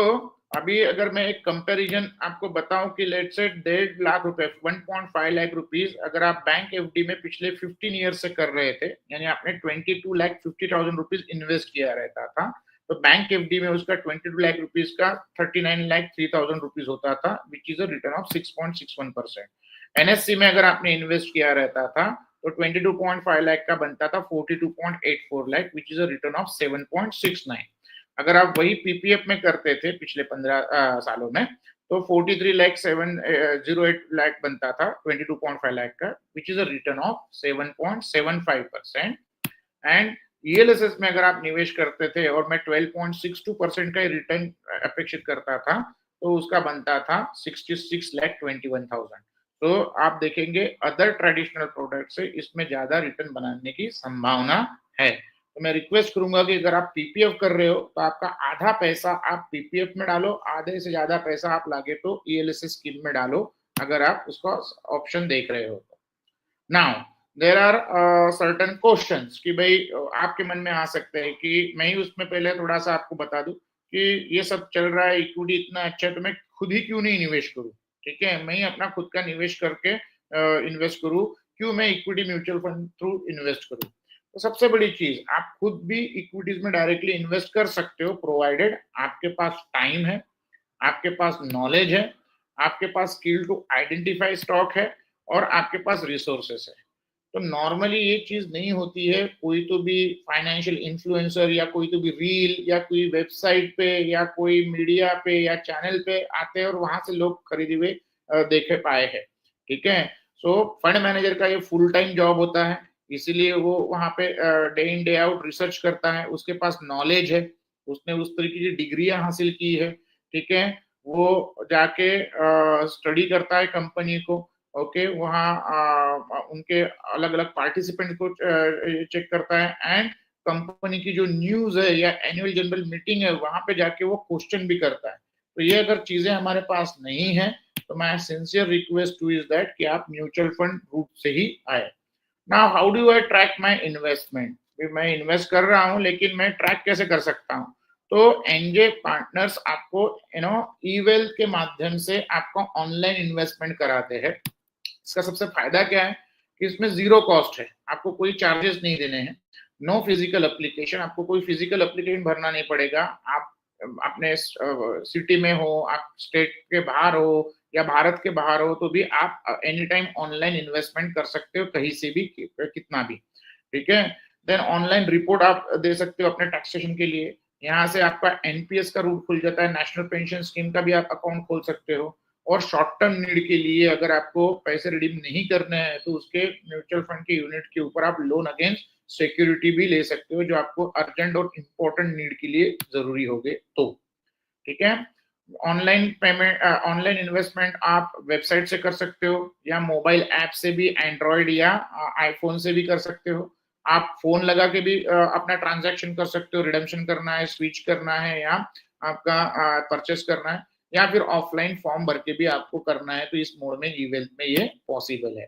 अभी अगर मैं एक कंपैरिजन आपको बताऊं कि लेट्स से 1.5 लाख रुपए 1.5 लाख रुपीस अगर आप बैंक एफडी में पिछले 15 ईयर्स से कर रहे थे, यानी आपने 22,50,000 रुपीस इन्वेस्ट किया रहता था, तो बैंक एफडी में उसका 22 लाख रुपीस का 39,03,000 रुपीस होता था, which is a return of 6.61%। NSC में अगर आपने इन्वेस्ट किया रहता था तो 22.5 लाख का बनता था 42.84 lakh, which is a return of 7.69। अगर आप वही पीपीएफ में करते थे पिछले 15 सालों में तो 43,708 लाख बनता था 22.5 लाख का, which is a return of 7.75%। And ELSS में अगर आप निवेश करते थे और मैं 12.62% का रिटर्न अपेक्षित करता था तो उसका बनता था 66,21,000। तो आप देखेंगे अदर ट्रेडिशनल प्रोडक्ट से इसमें ज्यादा रिटर्न बनाने की संभावना है। तो मैं रिक्वेस्ट करूंगा कि अगर आप पीपीएफ कर रहे हो तो आपका आधा पैसा आप पीपीएफ में डालो, आधे से ज्यादा पैसा आप लागे तो ईएलएसएस स्कीम में डालो, अगर आप उसका ऑप्शन देख रहे हो तो। Now there are certain questions कि भाई आपके मन में आ सकते हैं कि मैं ही उसमें पहले थोड़ा सा आपको बता दूं कि ये सब चल रहा है, इक्विटी इतना अच्छा है, तो मैं खुद ही क्यों नहीं निवेश करूं। ठीक है, मैं ही अपना खुद का निवेश करके इन्वेस्ट करूं, क्यों मैं equity mutual fund through invest करूं। तो सबसे बड़ी चीज, आप खुद भी इक्विटीज में डायरेक्टली इन्वेस्ट कर सकते हो, प्रोवाइडेड आपके पास टाइम है, आपके पास नॉलेज है, आपके पास स्किल टू आइडेंटिफाई स्टॉक है और आपके पास रिसोर्सेस है। तो नॉर्मली ये चीज नहीं होती है, कोई तो भी फाइनेंशियल इन्फ्लुएंसर या कोई तो भी रील या कोई वेबसाइट पे या कोई मीडिया पे या चैनल पे आते हैं और वहां से लोग खरीदे हुए देखे पाए हैं। ठीक है, सो फंड मैनेजर का ये फुल टाइम जॉब होता है, इसीलिए वो वहां पे day in day out research करता है, उसके पास नॉलेज है, उसने उस तरीके की डिग्रियां हासिल की है। ठीक है, वो जाके स्टडी करता है कंपनी को, ओके, वहाँ उनके अलग अलग पार्टिसिपेंट को चेक करता है एंड कंपनी की जो न्यूज है या एनुअल जनरल मीटिंग है वहां पे जाके वो क्वेश्चन भी करता है। तो ये अगर चीजें हमारे पास नहीं है तो मैं sincere request two is that कि आप म्यूचुअल फंड रूट से ही आए। Now how do I track my investment, मैं इन्वेस्ट कर रहा हूँ लेकिन मैं ट्रैक कैसे कर सकता हूँ। तो एनजे पार्टनर्स आपको ई वेल्थ के माध्यम से आपको ऑनलाइन इन्वेस्टमेंट कराते हैं। इसका सबसे फायदा क्या है कि इसमें जीरो कॉस्ट है, आपको कोई चार्जेस नहीं देने हैं, नो फिजिकल एप्लीकेशन, आपको कोई फिजिकल एप्लीकेशन भरना नहीं पड़ेगा। आप अपने सिटी में हो, आप स्टेट के बाहर हो या भारत के बाहर हो तो भी आप एनी टाइम ऑनलाइन इन्वेस्टमेंट कर सकते हो, कहीं से भी कितना भी। ठीक है, देन ऑनलाइन रिपोर्ट आप दे सकते हो अपने टैक्सेशन के लिए, यहाँ से आपका एनपीएस का रूट खुल जाता है, नेशनल पेंशन स्कीम का भी आप अकाउंट खोल सकते हो। और शॉर्ट टर्म नीड के लिए अगर आपको पैसे रिडीम नहीं करने हैं तो उसके म्यूचुअल फंड के यूनिट के ऊपर आप लोन अगेंस्ट सिक्योरिटी भी ले सकते हो, जो आपको अर्जेंट और इम्पोर्टेंट नीड के लिए जरूरी होगे तो। ठीक है, ऑनलाइन पेमेंट ऑनलाइन इन्वेस्टमेंट आप वेबसाइट से कर सकते हो या मोबाइल ऐप से भी, एंड्रॉइड या आईफोन से भी कर सकते हो। आप फोन लगा के भी अपना ट्रांजैक्शन कर सकते हो, रिडेम्पशन करना है, स्विच करना है या आपका परचेस करना है, या फिर ऑफलाइन फॉर्म भर के भी आपको करना है, तो इस मोड में ई वेल्थ में ये पॉसिबल है।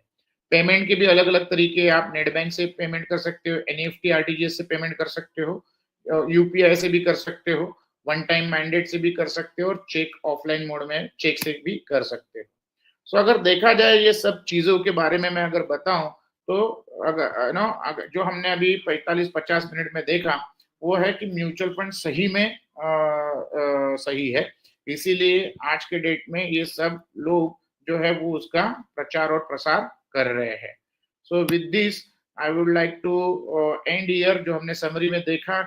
पेमेंट के भी अलग अलग तरीके, आप नेट बैंक से पेमेंट कर सकते हो, एनईएफटी आरटीजीएस से पेमेंट कर सकते हो, यूपीआई से भी कर सकते हो, वन टाइम मैंडेट से भी कर सकते हो और चेक ऑफलाइन मोड में चेक से भी कर सकते हो। सो अगर देखा जाए ये सब चीजों के बारे में मैं अगर बताऊं तो अगर जो हमने अभी 45-50 मिनट में देखा वो है कि म्यूचुअल फंड सही में सही है, इसीलिए आज के डेट में ये सब लोग जो है वो उसका प्रचार और प्रसार कर रहे हैं। So with this I would like to end here. जो हमने समरी में देखा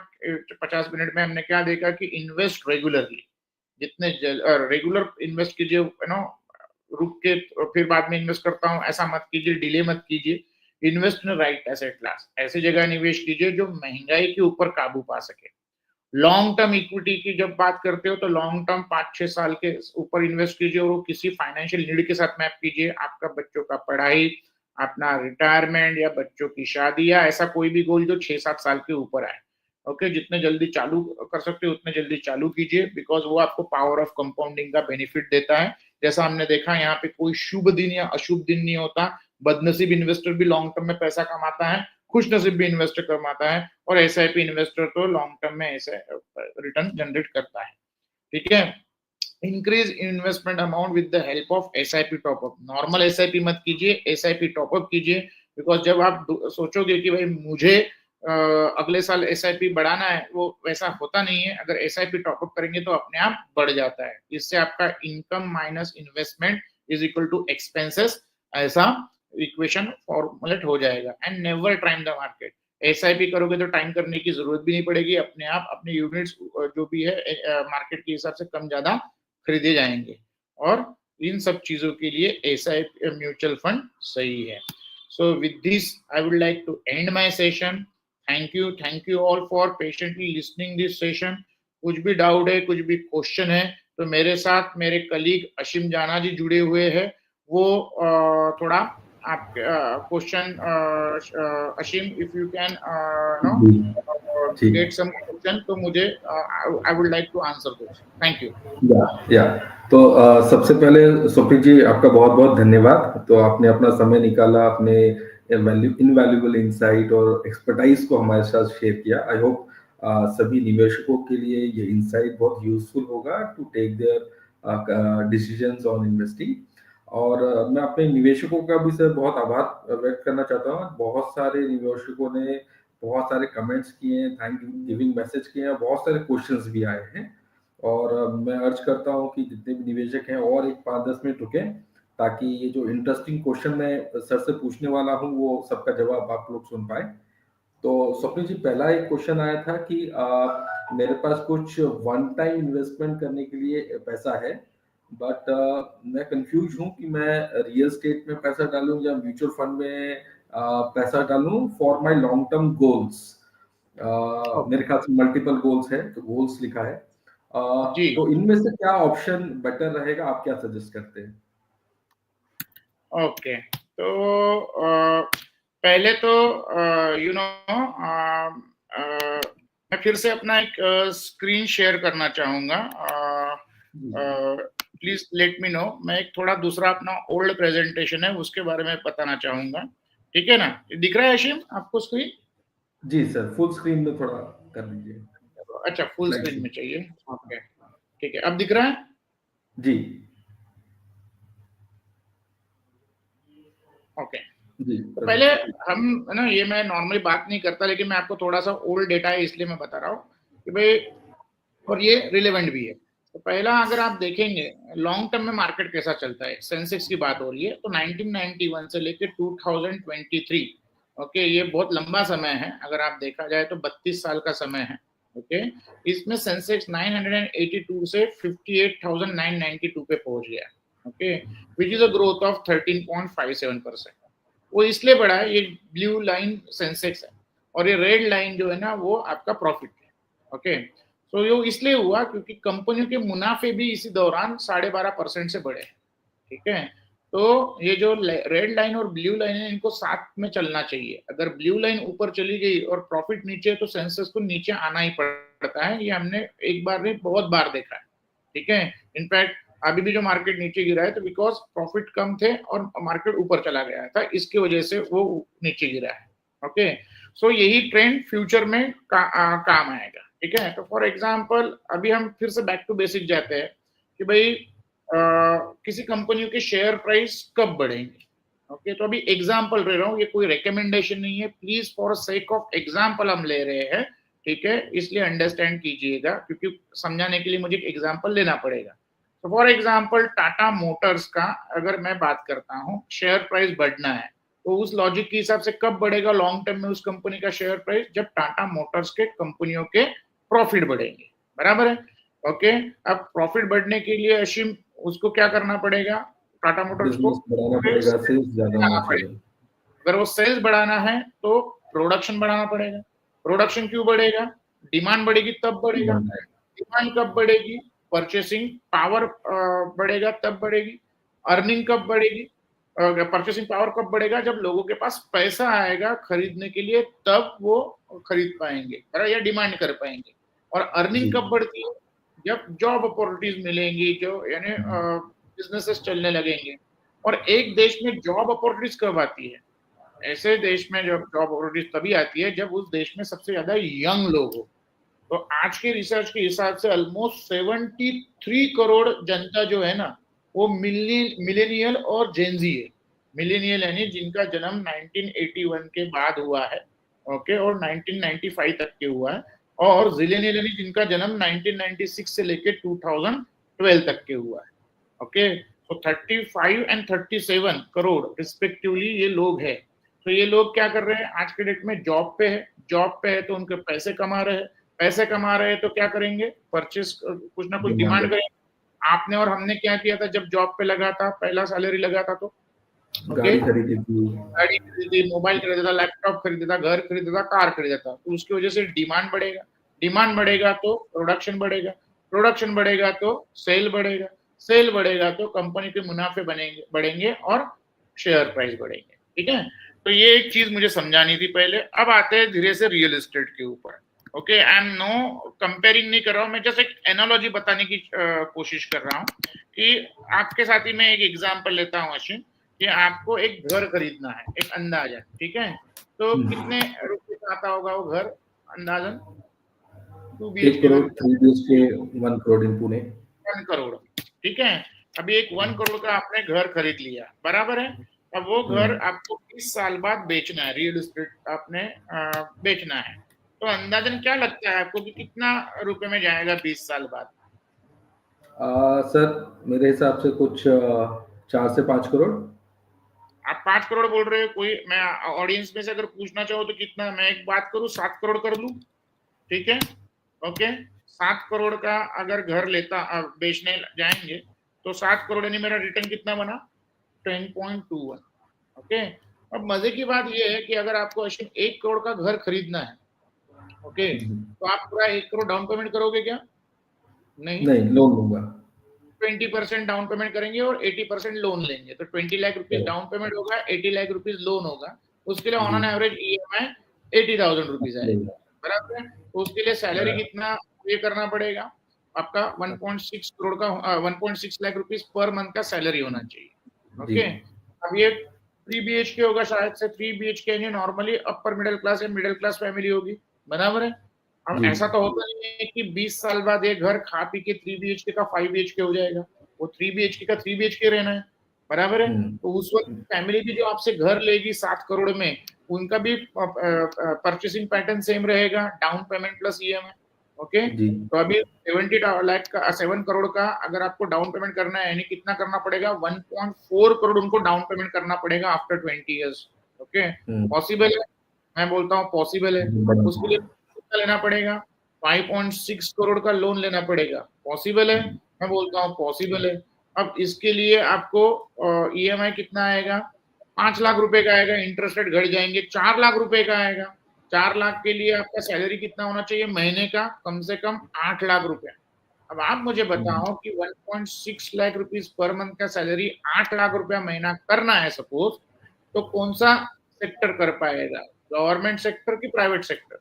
50 मिनट में हमने क्या देखा कि इन्वेस्ट रेगुलरली, जितने रेगुलर इन्वेस्ट कीजिए, रुक के फिर बाद में इन्वेस्ट करता हूँ ऐसा मत कीजिए, डिले मत कीजिए, invest in right asset class, ऐसी जगह निवेश कीजिए जो महंगाई के ऊपर काबू पा सके। लॉन्ग टर्म इक्विटी की जब बात करते हो तो लॉन्ग टर्म 5-6 साल के ऊपर इन्वेस्ट कीजिए और वो किसी फाइनेंशियल नीड के साथ मैप कीजिए, आपका बच्चों का पढ़ाई, अपना रिटायरमेंट या बच्चों की शादी या ऐसा कोई भी गोल जो 6-7 साल के ऊपर आए। ओके, जितने जल्दी चालू कर सकते हो उतने जल्दी चालू कीजिए, बिकॉज वो आपको पावर ऑफ कंपाउंडिंग का बेनिफिट देता है। जैसा हमने देखा यहाँ पे कोई शुभ दिन या अशुभ दिन नहीं होता। बदनसीब इन्वेस्टर भी लॉन्ग टर्म में पैसा कमाता है, खुश नसीब भी इन्वेस्टर कमाता है, और एसआईपी इन्वेस्टर तो लॉन्ग टर्म में ऐसे रिटर्न जनरेट करता है। ठीक है। Increase investment amount with the help of SIP top up. Normal SIP मत कीजिए, एसआईपी टॉपअप कीजिए, बिकॉज जब आप सोचोगे कि भाई मुझे अगले साल एसआईपी बढ़ाना है, वो वैसा होता नहीं है। अगर एसआईपी टॉपअप करेंगे तो अपने आप बढ़ जाता है। इससे आपका income minus investment is equal to expenses, ऐसा इक्वेशन फॉर्मुलेट हो जाएगा। And never time the market. SIP करोगे तो टाइम करने की जरूरत भी नहीं पड़ेगी, अपने आप अपने यूनिट्स जो भी है मार्केट के हिसाब से कम ज्यादा खरीदे जाएंगे, और इन सब चीजों के लिए एसआईपी म्यूचुअल फंड सही है। So with this I would like to end my session. Thank you all for patiently listening this session. कुछ भी डाउट है, कुछ भी क्वेश्चन है, तो मेरे साथ मेरे कलीग अशीम जाना जी जुड़े हुए हैं। वो थोड़ा आप question Ashim, if you can no जी जी गेट सम क्वेश्चन, तो मुझे I would like to answer those. Thank you. या तो सबसे पहले स्वप्निक जी आपका बहुत बहुत धन्यवाद। तो आपने अपना समय निकाला, अपने इनवैल्यूएबल इंसाइट और एक्सपर्टाइज को हमारे साथ शेयर किया। आई होप सभी निवेशकों के लिए ये इंसाइट बहुत यूजफुल होगा to take their decisions on investing. और मैं अपने निवेशकों का भी सर बहुत आभार व्यक्त करना चाहता हूँ। बहुत सारे निवेशकों ने बहुत सारे कमेंट्स किए हैं, थैंक गिविंग मैसेज किए हैं, बहुत सारे क्वेश्चंस भी आए हैं। और मैं अर्ज करता हूँ कि जितने भी निवेशक हैं और एक 5-10 मिनट रुकें, ताकि ये जो इंटरेस्टिंग क्वेश्चन मैं सर से पूछने वाला हूँ वो सबका जवाब आप लोग सुन पाए। तो स्वप्निल जी, पहला एक क्वेश्चन आया था कि मेरे पास कुछ वन टाइम इन्वेस्टमेंट करने के लिए पैसा है, बट मैं कंफ्यूज हूँ कि मैं रियल स्टेट में पैसा डालूं या म्यूचुअल फंड में पैसा डालूं for my long term goals. मेरे ख्याल से मल्टीपल गोल्स है, तो गोल्स लिखा है। जी, तो इनमें से क्या ऑप्शन बेटर रहेगा, आप क्या सजेस्ट करते हैं? ओके। तो पहले तो यू नो मैं फिर से अपना एक स्क्रीन शेयर करना चाहूंगा। Please let me know. मैं एक थोड़ा दूसरा अपना ओल्ड प्रेजेंटेशन है उसके बारे में बताना चाहूंगा। ठीक है ना? दिख रहा है अशीम आपको स्क्रीन? जी सर, फुल स्क्रीन में थोड़ा कर दीजिए। अच्छा, फुल स्लाइड स्क्रीन से। में चाहिए। ओके, ठीक है, अब दिख रहा है? जी ओके। जी तो सर। पहले हम ना, ये मैं नॉर्मली बात नहीं करता, लेकिन मैं आपको थोड़ा सा ओल्ड डेटा है इसलिए मैं बता रहा हूँ कि भाई, और ये रिलेवेंट भी है। तो पहला अगर आप देखेंगे लॉन्ग टर्म में मार्केट कैसा चलता है, सेंसेक्स की बात हो रही है, तो 1991 से लेकर 2023, ओके, ये बहुत लंबा समय है। अगर आप देखा जाए तो 32 साल का समय है। ओके, इसमें सेंसेक्स 982 से 58,992 पे पहुंच गया। Okay, which is a growth of 13.57%। वो इसलिए बढ़ा है, ये ब्लू लाइन सेंसेक्स है, और ये रेड लाइन जो है ना वो आपका प्रॉफिट है। ओके, तो ये इसलिए हुआ क्योंकि कंपनियों के मुनाफे भी इसी दौरान 12.5% से बढ़े। ठीक है, तो ये जो रेड लाइन और ब्लू लाइन है, इनको साथ में चलना चाहिए। अगर ब्लू लाइन ऊपर चली गई और प्रॉफिट नीचे, तो सेंसेस को नीचे आना ही पड़ता है। ये हमने एक बार नहीं बहुत बार देखा है। ठीक है, इनफैक्ट अभी भी जो मार्केट नीचे गिरा है तो बिकॉज प्रॉफिट कम थे और मार्केट ऊपर चला गया था, इसकी वजह से वो नीचे गिरा है। ओके, सो यही ट्रेंड फ्यूचर में काम आएगा। ठीक है, तो फॉर एग्जांपल अभी हम फिर से बैक टू बेसिक जाते हैं कि भाई किसी कंपनियों के शेयर प्राइस कब बढ़ेंगे। ओके, तो अभी एग्जांपल ले रहा हूँ, ये कोई रिकमेंडेशन नहीं है, please for sake of example हम ले रहे हैं। ठीक है, इसलिए अंडरस्टैंड कीजिएगा, क्योंकि समझाने के लिए मुझे एक एग्जांपल लेना पड़ेगा। तो फॉर एग्जांपल टाटा मोटर्स का अगर मैं बात करता हूँ, शेयर प्राइस बढ़ना है, तो उस लॉजिक के हिसाब से कब बढ़ेगा लॉन्ग टर्म में उस कंपनी का शेयर प्राइस? जब टाटा मोटर्स के कंपनियों के प्रॉफिट बढ़ेंगे। बराबर है? ओके, अब प्रॉफिट बढ़ने के लिए अशीम उसको क्या करना पड़ेगा? टाटा मोटर्स को बिजनेस बढ़ाना पड़ेगा, सेल्स ज्यादा होना बढ़ाना चाहिए। पड़ेगा। अगर वो सेल्स बढ़ाना है तो प्रोडक्शन बढ़ाना पड़ेगा। प्रोडक्शन क्यों बढ़ेगा? डिमांड बढ़ेगी तब बढ़ेगा। डिमांड है। डिमांड कब बढ़ेगी? परचेसिंग पावर बढ़ेगा तब बढ़ेगी। अर्निंग कब बढ़ेगी? परचेसिंग पावर कब बढ़ेगा? जब लोगों के पास पैसा आएगा खरीदने के लिए, तब वो खरीद पाएंगे या डिमांड कर पाएंगे। और अर्निंग कब बढ़ती है? जब जॉब अपॉर्चुनिटीज मिलेंगी, जो यानी बिजनेसेस चलने लगेंगे। और एक देश में जॉब अपॉर्चुनिटीज कब आती है? ऐसे देश में जब जॉब अपॉर्चुनिटीज तभी आती है जब उस देश में सबसे ज्यादा यंग लोग हो। तो आज के रिसर्च के हिसाब से ऑलमोस्ट 73 करोड़ जनता जो है ना, वो मिलेनियल और जेनजी है। मिलेनियल यानी जिनका जन्म 1981 के बाद हुआ है, ओके, और 1995 तक के हुआ है। और जिलेनियल यानी जिनका जन्म 1996 से लेके 2012 तक के हुआ है, ओके। तो 35 एंड 37 करोड़ रिस्पेक्टिवली ये लोग हैं। तो ये लोग क्या कर रहे हैं आज के डेट में? जॉब पे है। जॉब पे है तो उनके पैसे कमा रहे हैं। पैसे कमा रहे हैं तो क्या करेंगे? परचेस, कुछ ना कुछ डिमांड करेंगे। आपने और हमने क्या किया था जब जॉब पे लगा था, पहला सैलरी लगा था? तो गाड़ी खरीदी थी, गाड़ी खरीदी, मोबाइल खरीदा था, लैपटॉप खरीदा था, घर खरीदा था, कार खरीदा था। तो उसकी वजह से डिमांड बढ़ेगा। डिमांड बढ़ेगा तो प्रोडक्शन बढ़ेगा। प्रोडक्शन बढ़ेगा तो सेल बढ़ेगा। सेल बढ़ेगा तो कंपनी के मुनाफे बढ़ेंगे और शेयर प्राइस बढ़ेंगे। ठीक है, तो ये एक चीज मुझे समझानी थी पहले। अब आते हैं धीरे से रियल एस्टेट के ऊपर। Okay, I am no comparing नहीं कर रहा हूं मैं, जस्ट एक एनालॉजी बताने की कोशिश कर रहा हूं कि आपके साथ ही मैं एक एग्जांपल लेता हूं अश्विन, कि आपको एक घर खरीदना है, एक अंदाजा, ठीक है? तो कितने रुपए का आता होगा वो घर अंदाजन? 2 1 BHK करोड़, में 3 BHK 1 करोड़ इन पुणे। 1 करोड़, ठीक है। अभी एक 1 करोड़ का आपने घर खरीद लिया, बराबर है। अब वो घर आपको 20 साल बाद बेचना है, रियल एस्टेट आपने बेचना है। तो अंदाजन क्या लगता है आपको कि कितना रुपए में जाएगा 20 साल बाद? सर मेरे हिसाब से कुछ 4 से 5 करोड़। आप 5 करोड़ बोल रहे हो। कोई, मैं ऑडियंस में से अगर पूछना चाहो तो कितना, मैं एक बात करूं, 7 करोड़ कर लूं? ठीक है, ओके। 7 करोड़ का अगर घर बेचने जाएंगे तो 7 करोड़ यानी मेरा रिटर्न कितना बना? 10.21। ओके। अब मजे की बात यह है कि अगर आपको 1 करोड़ का घर खरीदना है, ओके, तो आप पूरा 1 करोड़ डाउन पेमेंट करोगे क्या? नहीं, लोन लूंगा। 20% डाउन पेमेंट करेंगे और 80% लोन लेंगे। तो 20 लाख रुपीज डाउन पेमेंट होगा, 80 लाख रुपीज लोन होगा। उसके लिए on an average EMI 80,000 rupees आएगा, बराबर है। तो उसके लिए सैलरी कितना ये करना पड़ेगा? आपका 1.6 करोड़ का 1.6 लाख रुपीज पर मंथ का सैलरी होना चाहिए, ओके। अब ये 3 BHK होगा शायद से। 3 BHK यानी नॉर्मली अपर मिडिल क्लास या मिडिल क्लास फैमिली होगी, बराबर है। अब ऐसा तो होता नहीं है कि 20 साल बाद एक घर खा पी के 3 BHK का 5 BHK हो जाएगा। वो 3 BHK का 3 BHK रहना है, बराबर है। तो उस वक्त फैमिली भी जो आपसे घर लेगी 7 करोड़ में, उनका भी परचेसिंग पैटर्न सेम रहेगा, down payment plus EMI, okay. तो अभी 70 लाख का 7 करोड़ का अगर आपको डाउन पेमेंट करना है, यानी कितना करना पड़ेगा? 1.4 करोड़ उनको डाउन पेमेंट करना पड़ेगा आफ्टर 20 ईयर्स, ओके। पॉसिबल है? मैं बोलता हूँ पॉसिबल है। उसके लिए लेना पड़ेगा 5.6 करोड़ का लोन लेना पड़ेगा। पॉसिबल है? मैं बोलता हूँ पॉसिबल है। अब इसके लिए आपको EMI कितना आएगा? 5 लाख रुपए का आएगा। इंटरेस्ट रेट घट जाएंगे, 4 लाख रुपए का आएगा। 4 लाख के लिए आपका सैलरी कितना होना चाहिए महीने का? कम से कम 8 लाख रुपए। अब आप मुझे बताओ कि 1.6 लाख रुपीज पर मंथ का सैलरी 8 लाख रुपया महीना करना है सपोज, तो कौन सा सेक्टर कर पाएगा? गवर्नमेंट सेक्टर की प्राइवेट सेक्टर?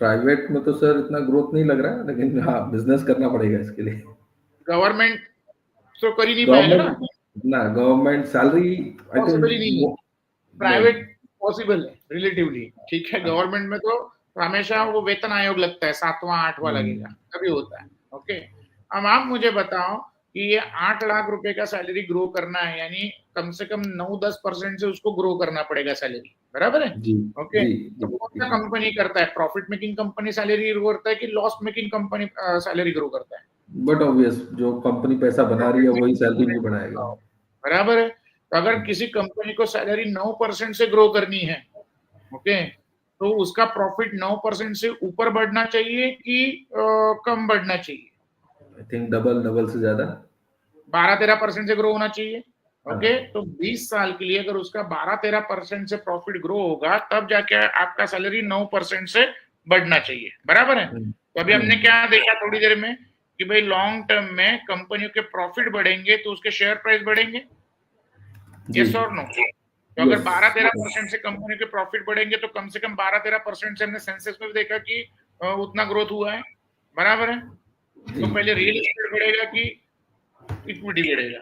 प्राइवेट में तो सर इतना ग्रोथ नहीं लग रहा है, लेकिन हाँ बिजनेस करना पड़ेगा इसके लिए। गवर्नमेंट तो कर ही नहीं पाएगा ना। गवर्नमेंट सैलरी आई पॉसिबल ही नहीं है। थिंक प्राइवेट पॉसिबल है रिलेटिवली, ठीक है। गवर्नमेंट में तो हमेशा वो वेतन आयोग लगता है, 7वां 8वां लगेगा, तभी होता है, ओके। अब आप मुझे बताओ कि ये 8 लाख रुपए का सैलरी ग्रो करना है, यानी कम से कम 9-10% से उसको ग्रो करना पड़ेगा सैलरी, बराबर है, ओके। तो कौन सा कंपनी करता है? Profit making company salary grow करता है कि loss making company salary grow करता है? बट ऑब्वियस जो कंपनी पैसा बना रही है वही सैलरी भी बढ़ाएगा, बराबर है। तो अगर किसी कंपनी को सैलरी 9% से ग्रो करनी है, ओके, तो उसका प्रॉफिट 9% से ऊपर बढ़ना चाहिए कि कम बढ़ना चाहिए? आई थिंक डबल से ज्यादा 12-13% से ग्रो होना चाहिए, ओके। तो 20 साल के लिए अगर उसका 12-13% से प्रॉफिट ग्रो होगा, तब जाके आपका सैलरी 9% से बढ़ना चाहिए, बराबर है। तो अभी हमने क्या देखा थोड़ी देर में कि भाई लॉन्ग टर्म में कंपनियों के प्रॉफिट बढ़ेंगे तो उसके शेयर प्राइस बढ़ेंगे, यस और नो? तो अगर 12-13% से कंपनी के प्रॉफिट बढ़ेंगे तो कम से कम 12-13% से हमने सेंसेक्स में भी देखा कि उतना ग्रोथ हुआ है, बराबर है? तो पहले रियल एस्टेट बढ़ेगा कि इक्विटी बढ़ेगा,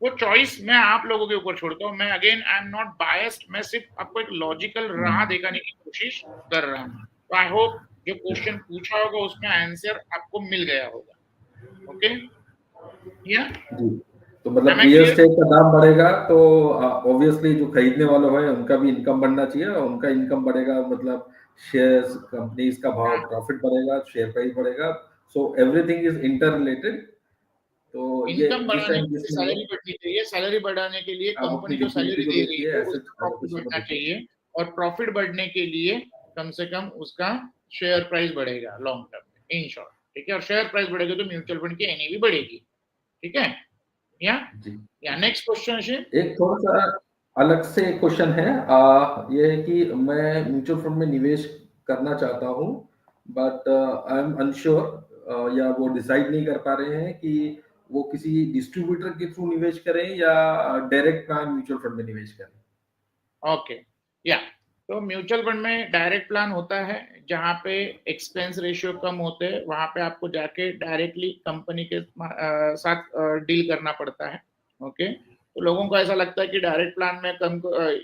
वो चॉइस मैं आप लोगों के ऊपर छोड़ता हूँ। मैं again I am not biased, मैं सिर्फ आपको एक लॉजिकल राह दिखाने की कोशिश कर रहा हूँ। तो आई होप जो क्वेश्चन पूछा होगा उसमें आंसर आपको मिल गया होगा। ओके या जी, तो मतलब रियल एस्टेट का दाम बढ़ेगा तो ऑब्वियसली जो खरीदने वाले हैं उनका भी इनकम बढ़ना चाहिए, और उनका इनकम बढ़ेगा मतलब शेयर्स, कंपनीज का भाव, प्रॉफिट बढ़ेगा, शेयर प्राइस बढ़ेगा, so everything is inter related. तो ये इनकम जिस बढ़ाने टाइम के लिए जिसमें सैलरी बढ़नी चाहिए, सैलरी बढ़ाने के लिए आप अपनी कंपनी जो लिक्विडिटी सैलरी को दे रही देखिए, है एसेट उसका प्रॉफिट एलोकेशन को बढ़ना देखिए। चाहिए, और प्रॉफिट बढ़ने के लिए कम से कम उसका शेयर प्राइस बढ़ेगा लॉन्ग टर्म में, इन शॉर्ट। ठीक है, और शेयर प्राइस बढ़ेगा तो म्यूचुअल फंड की एनएवी बढ़ेगी। ठीक है जी, या नेक्स्ट क्वेश्चन। एक थोड़ा-सा अलग से क्वेश्चन है, ये है कि मैं म्यूचुअल फंड में निवेश करना चाहता हूँ, बट आई एम अनश्योर, या वो डिसाइड नहीं कर पा रहे हैं कि वो किसी डिस्ट्रीब्यूटर के थ्रू निवेश करें या डायरेक्ट प्लान म्यूचुअल फंड में निवेश करें। ओके या तो म्यूचुअल फंड में डायरेक्ट प्लान होता है, जहां पे एक्सपेंस रेशियो कम होते हैं, वहां पे आपको जाके डायरेक्टली कंपनी के साथ डील करना पड़ता है। ओके, तो लोगों को ऐसा लगता है कि डायरेक्ट प्लान में कम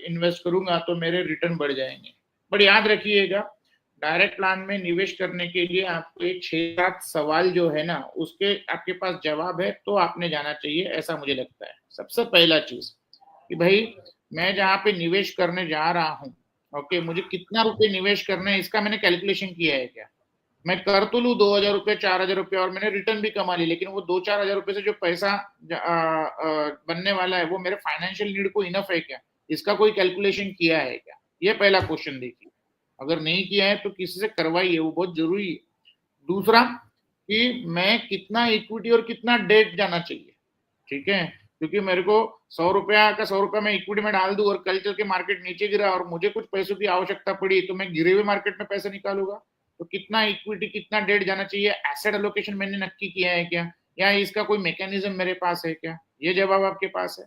इन्वेस्ट करूंगा तो मेरे रिटर्न बढ़ जाएंगे, बट याद रखिएगा डायरेक्ट प्लान में निवेश करने के लिए आपको एक 6-7 सवाल जो है ना उसके आपके पास जवाब है तो आपने जाना चाहिए, ऐसा मुझे लगता है। सबसे पहला चीज कि भाई मैं जहाँ पे निवेश करने जा रहा हूँ, ओके, मुझे कितना रुपए निवेश करना है इसका मैंने कैलकुलेशन किया है क्या? मैं कर तो लू 2,000 रुपए, 4,000 रुपए और मैंने रिटर्न भी कमा ली, लेकिन वो 2-4 हजार रुपए से जो पैसा बनने वाला है वो मेरे फाइनेंशियल नीड को इनफ है क्या? इसका कोई कैलकुलेशन किया है क्या? ये पहला क्वेश्चन देखिए। अगर नहीं किया है तो किसी से करवाइए, वो बहुत जरूरी है। दूसरा कि मैं कितना इक्विटी और कितना डेट जाना चाहिए। ठीक है, क्योंकि मेरे को 100 रुपया का 100 रुपया मैं इक्विटी में डाल दूं और कल चल के मार्केट नीचे गिरा और मुझे कुछ पैसों की आवश्यकता पड़ी तो मैं गिरे हुए मार्केट में पैसे निकालूंगा। तो कितना इक्विटी कितना डेट जाना चाहिए, एसेट एलोकेशन मैंने नक्की किया है क्या, या इसका कोई मैकेनिज्म मेरे पास है क्या? ये जवाब आपके पास है।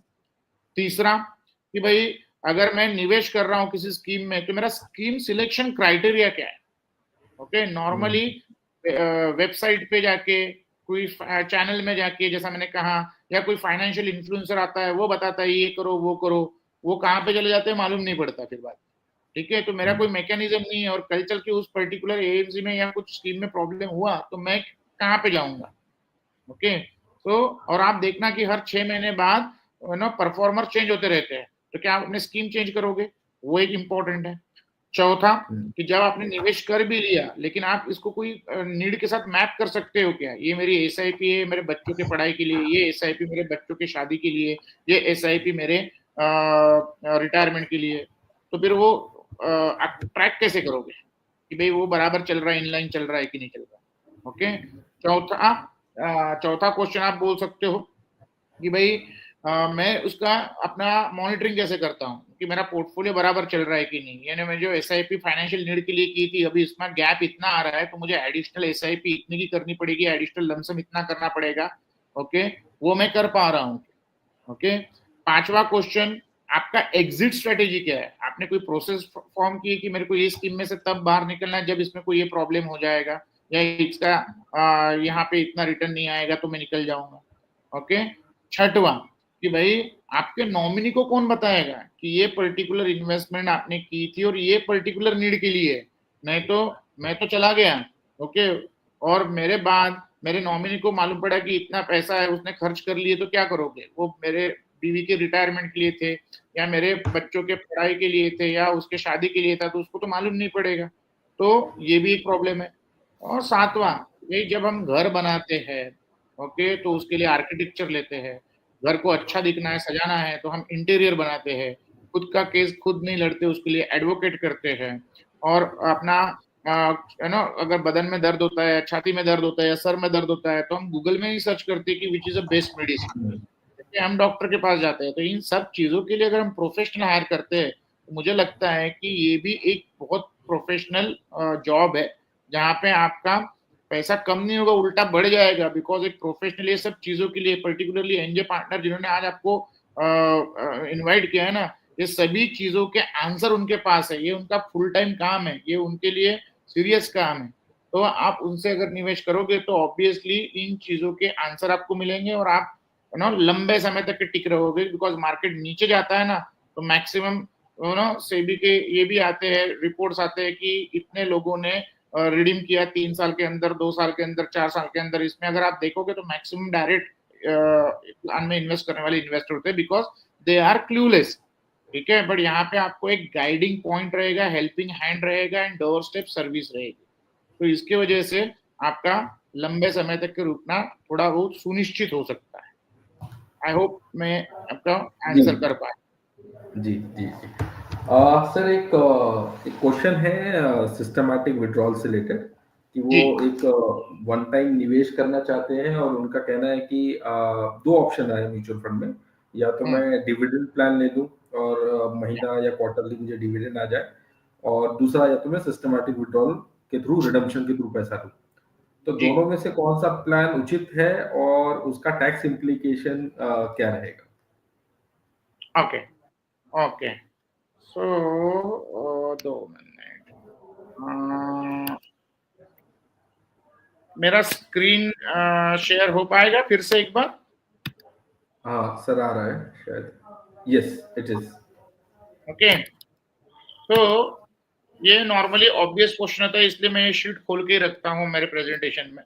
तीसरा कि भाई अगर मैं निवेश कर रहा हूं किसी स्कीम में तो मेरा स्कीम सिलेक्शन क्राइटेरिया क्या है? ओके, नॉर्मली वेबसाइट पे जाके, कोई चैनल में जाके, जैसा मैंने कहा, या कोई फाइनेंशियल इन्फ्लुएंसर आता है वो बताता है ये करो वो करो, वो कहाँ पे चले जाते हैं मालूम नहीं पड़ता फिर बात। ठीक है, तो मेरा कोई मैकेनिज्म नहीं है और कल चल के उस पर्टिकुलर एएमसी में या कुछ स्कीम में प्रॉब्लम हुआ तो मैं कहाँ पे जाऊंगा? ओके, तो और आप देखना कि हर 6 महीने बाद ना परफॉर्मर चेंज होते रहते हैं, तो क्या आप अपने स्कीम चेंज करोगे? वो एक इंपॉर्टेंट है। चौथा कि जब आपने निवेश कर भी लिया लेकिन आप इसको कोई नीड के साथ मैप कर सकते हो क्या? ये मेरी एसआईपी है मेरे बच्चों के पढ़ाई के लिए, ये एसआईपी मेरे बच्चों की शादी के लिए, ये एसआईपी मेरे रिटायरमेंट के लिए। तो फिर वो आप ट्रैक कैसे करोगे कि भाई वो बराबर चल रहा है, इनलाइन चल रहा है कि नहीं चल रहा? ओके, चौथा क्वेश्चन आप बोल सकते हो कि भाई मैं उसका अपना मॉनिटरिंग कैसे करता हूँ कि मेरा पोर्टफोलियो बराबर चल रहा है कि नहीं, यानी मैं जो एसआईपी फाइनेंशियल नीड के लिए की थी अभी इसमें गैप इतना आ रहा है तो मुझे एडिशनल एसआईपी इतनी की करनी पड़ेगी, एडिशनल लमसम इतना करना पड़ेगा। ओके, वो मैं कर पा रहा हूँ? ओके, पांचवा क्वेश्चन आपका एग्जिट स्ट्रेटेजी क्या है? आपने कोई प्रोसेस फॉर्म की है कि मेरे को ये स्कीम में से तब बाहर निकलना है जब इसमें कोई ये प्रॉब्लम हो जाएगा, या इसका यहाँ पे इतना रिटर्न नहीं आएगा तो मैं निकल जाऊंगा। ओके, छठवां कि भाई आपके नॉमिनी को कौन बताएगा कि ये पर्टिकुलर इन्वेस्टमेंट आपने की थी और ये पर्टिकुलर नीड के लिए, नहीं तो मैं तो चला गया, ओके, और मेरे बाद मेरे नॉमिनी को मालूम पड़ा कि इतना पैसा है उसने खर्च कर लिए, तो क्या करोगे? वो मेरे बीवी के रिटायरमेंट के लिए थे या मेरे बच्चों के पढ़ाई के लिए थे या उसके शादी के लिए था, तो उसको तो मालूम नहीं पड़ेगा। तो ये भी एक प्रॉब्लम है। और सातवां, ये जब हम घर बनाते हैं, ओके, तो उसके लिए आर्किटेक्चर लेते हैं, घर को अच्छा दिखना है, सजाना है, तो हम इंटीरियर बनाते हैं, खुद का केस खुद नहीं लड़ते, उसके लिए एडवोकेट करते हैं। और अपना है ना, अगर बदन में दर्द होता है, छाती में दर्द होता है या सर में दर्द होता है तो हम गूगल में ही सर्च करते हैं कि which is a best medicine, हम डॉक्टर के पास जाते हैं। तो इन सब चीजों के लिए अगर हम प्रोफेशनल हायर करते हैं तो मुझे लगता है कि ये भी एक बहुत प्रोफेशनल जॉब है, जहाँ पे आपका पैसा कम नहीं होगा उल्टा बढ़ जाएगा, बिकॉज एक प्रोफेशनल ये सब चीजों के लिए, पर्टिकुलरली एनजे पार्टनर जिन्होंने आज आपको इनवाइट किया है ना, ये सभी चीजों के आंसर उनके पास है, ये उनका फुल टाइम काम है, ये उनके लिए सीरियस काम है। तो आप उनसे अगर निवेश करोगे तो ऑब्वियसली इन चीजों के आंसर आपको मिलेंगे और आप लंबे समय तक के टिक रहोगे। बिकॉज मार्केट नीचे जाता है ना, तो मैक्सिमम सेबी के ये भी आते हैं, रिपोर्ट्स आते हैं कि इतने लोगों ने रिडीम किया 3 साल के अंदर, 2 साल के अंदर, 4 साल के अंदर। इसमें अगर आप देखोगे तो मैक्सिमम डायरेक्ट प्लान में इन्वेस्ट करने वाले इन्वेस्टर होते हैं, बिकॉज दे आर क्लूलेस। ठीक है, बट यहाँ पे आपको एक गाइडिंग पॉइंट रहेगा, हेल्पिंग हैंड रहेगा एंड डोर स्टेप सर्विस रहेगी। तो इसकी वजह से आपका लंबे समय तक के रुकना थोड़ा बहुत सुनिश्चित हो सकता है। आई होप मैं आपका आंसर कर पाया। जी जी जी। सर एक क्वेश्चन है सिस्टमैटिक विड्रॉल से रिलेटेड, कि वो एक वन टाइम निवेश करना चाहते हैं और उनका कहना है कि दो ऑप्शन है म्यूचुअल फंड में, या तो मैं डिविडेंड प्लान ले लूं और महीना या क्वार्टरली मुझे डिविडेंड आ जाए, और दूसरा या तो मैं सिस्टमैटिक विड्रॉल के थ्रू, रिडम्पशन के थ्रू पैसा लूं। तो दोनों में से कौन सा प्लान उचित है और उसका टैक्स इम्प्लीकेशन क्या रहेगा? ओके ओके, सो 2 मिनट, मेरा स्क्रीन शेयर हो पाएगा फिर से एक बार? हाँ सर, आ रहा है शायद। Yes it is. ओके, तो ये नॉर्मली ऑब्वियस क्वेश्चन होता है, इसलिए मैं ये शीट खोल के रखता हूँ मेरे प्रेजेंटेशन में।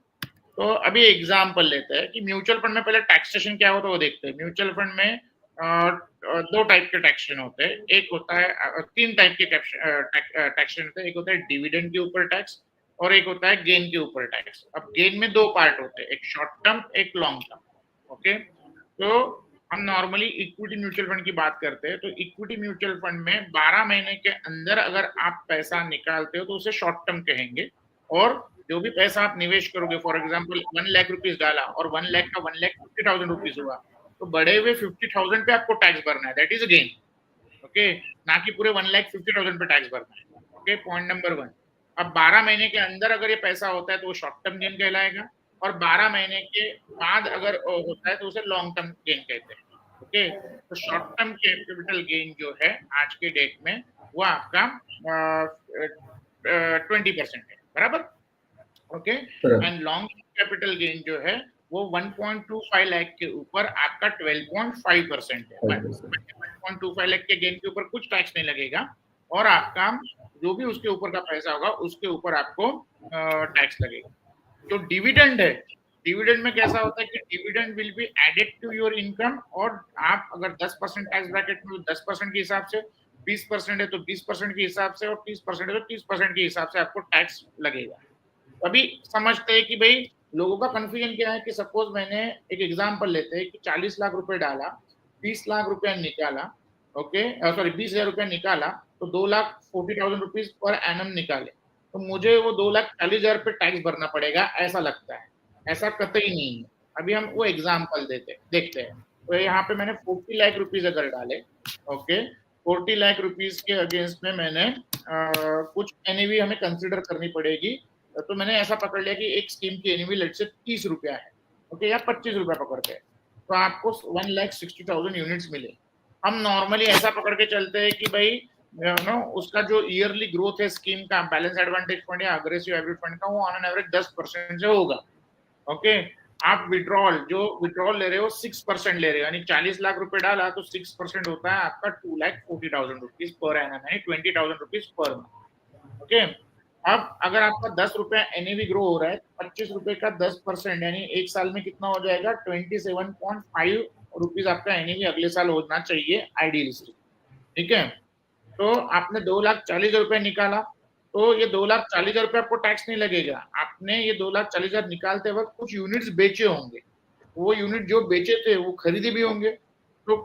तो अभी एग्जांपल लेते हैं कि म्यूचुअल फंड में पहले टैक्सेशन क्या होता है वो देखते हैं। म्यूचुअल फंड में 2 टाइप के टैक्सेशन होते हैं। एक होता है 3 टाइप के टैक्सेशन होते हैं। एक होता है डिविडेंड के ऊपर टैक्स और एक होता है गेन के ऊपर टैक्स। अब गेन में 2 पार्ट होते हैं, एक शॉर्ट टर्म, एक लॉन्ग टर्म। ओके, तो हम नॉर्मली इक्विटी म्यूचुअल फंड की बात करते हैं। तो इक्विटी म्यूचुअल फंड में 12 महीने के अंदर अगर आप पैसा निकालते हो तो उसे शॉर्ट टर्म कहेंगे। और जो भी पैसा आप निवेश करोगे, फॉर एग्जांपल 1 लाख रुपीस डाला और 1 लाख का 1,50,000 रुपीस हुआ, तो बढ़े हुए 50,000 पे आपको टैक्स भरना है, दैट इज गेन। ओके, ना कि पूरे 1,50,000 पे टैक्स भरना है। Okay, point number 1। अब 12 महीने के अंदर अगर ये पैसा होता है तो वो शॉर्ट टर्म गेन कहलाएगा, और 12 महीने के बाद अगर होता है तो उसे लॉन्ग टर्म गेन कहते हैं। ओके, तो शॉर्ट टर्म कैपिटल गेन जो है आज के डेट में वो आपका 20% है, बराबर। Okay, and long capital gain जो है वो 1.25 लाख के ऊपर आपका 12.5% है। 1.25 लाख के गेन के ऊपर कुछ टैक्स नहीं लगेगा, और आपका जो भी उसके ऊपर का पैसा होगा उसके ऊपर आपको टैक्स लगेगा। तो डिविडेंड है, डिविडेंड में कैसा होता है कि dividend will be added to your income, और आप अगर 10% टैक्स ब्रैकेट में 10% के हिसाब से, 20% है तो 20% के हिसाब से, और 30% है तो 30% के हिसाब से आपको टैक्स लगेगा। अभी समझते हैं कि भाई लोगों का कंफ्यूजन क्या है कि सपोज मैंने एक एग्जांपल लेते हैं कि 40 लाख रुपए डाला, 20 लाख रुपया निकाला। ओके, सॉरी 20,000 रुपया निकाला, तो 2,40,000 रुपीज पर एनम निकाले, तो मुझे वो 2,40,000 पे टैक्स भरना पड़ेगा ऐसा लगता है। ऐसा कतई नहीं है। अभी हम वो एग्जांपल देखते हैं। तो यहाँ पे मैंने 40 लाख रुपीज अगर डाले, ओके, 40 लाख रुपीज के अगेंस्ट में मैंने कुछ एनईवी हमें कंसिडर करनी पड़ेगी। तो मैंने ऐसा पकड़ लिया कि एक स्कीम की एनईवी लेट से 30 रुपया है, ओके, या 25 रुपया पकड़ते हैं, तो आपको 1,60,000 यूनिट्स मिले। हम नॉर्मली ऐसा पकड़ के चलते हैं कि भाई उसका जो ईयरली ग्रोथ है स्कीम का, बैलेंस एडवांटेज फंड या अग्रेसिव हाइब्रिड फंड का, वो ऑन एन एवरेज 10% से होगा। ओके, आप विड्रॉल ले रहे हो 6% ले रहे हो, यानी 40 लाख रुपए डाला तो 6% होता है आपका 2,40,000 रुपीज पर एनम, यानी 20,000 रुपीज पर मंथ। ओके, अब अगर आपका 10 रुपया एनएवी ग्रो हो रहा है, 25 रुपए का 10%, यानी एक साल में कितना हो जाएगा, 27.5 रुपीज आपका एनएवी अगले साल होना चाहिए आइडियलिस्टिक। ठीक है, तो आपने 2,40,000 रुपए निकाला, तो ये 2,40,000 रुपए आपको टैक्स नहीं लगेगा। आपने ये 2,40,000 निकालते वक्त कुछ यूनिट्स बेचे होंगे, वो यूनिट जो बेचे थे वो खरीदे भी होंगे, तो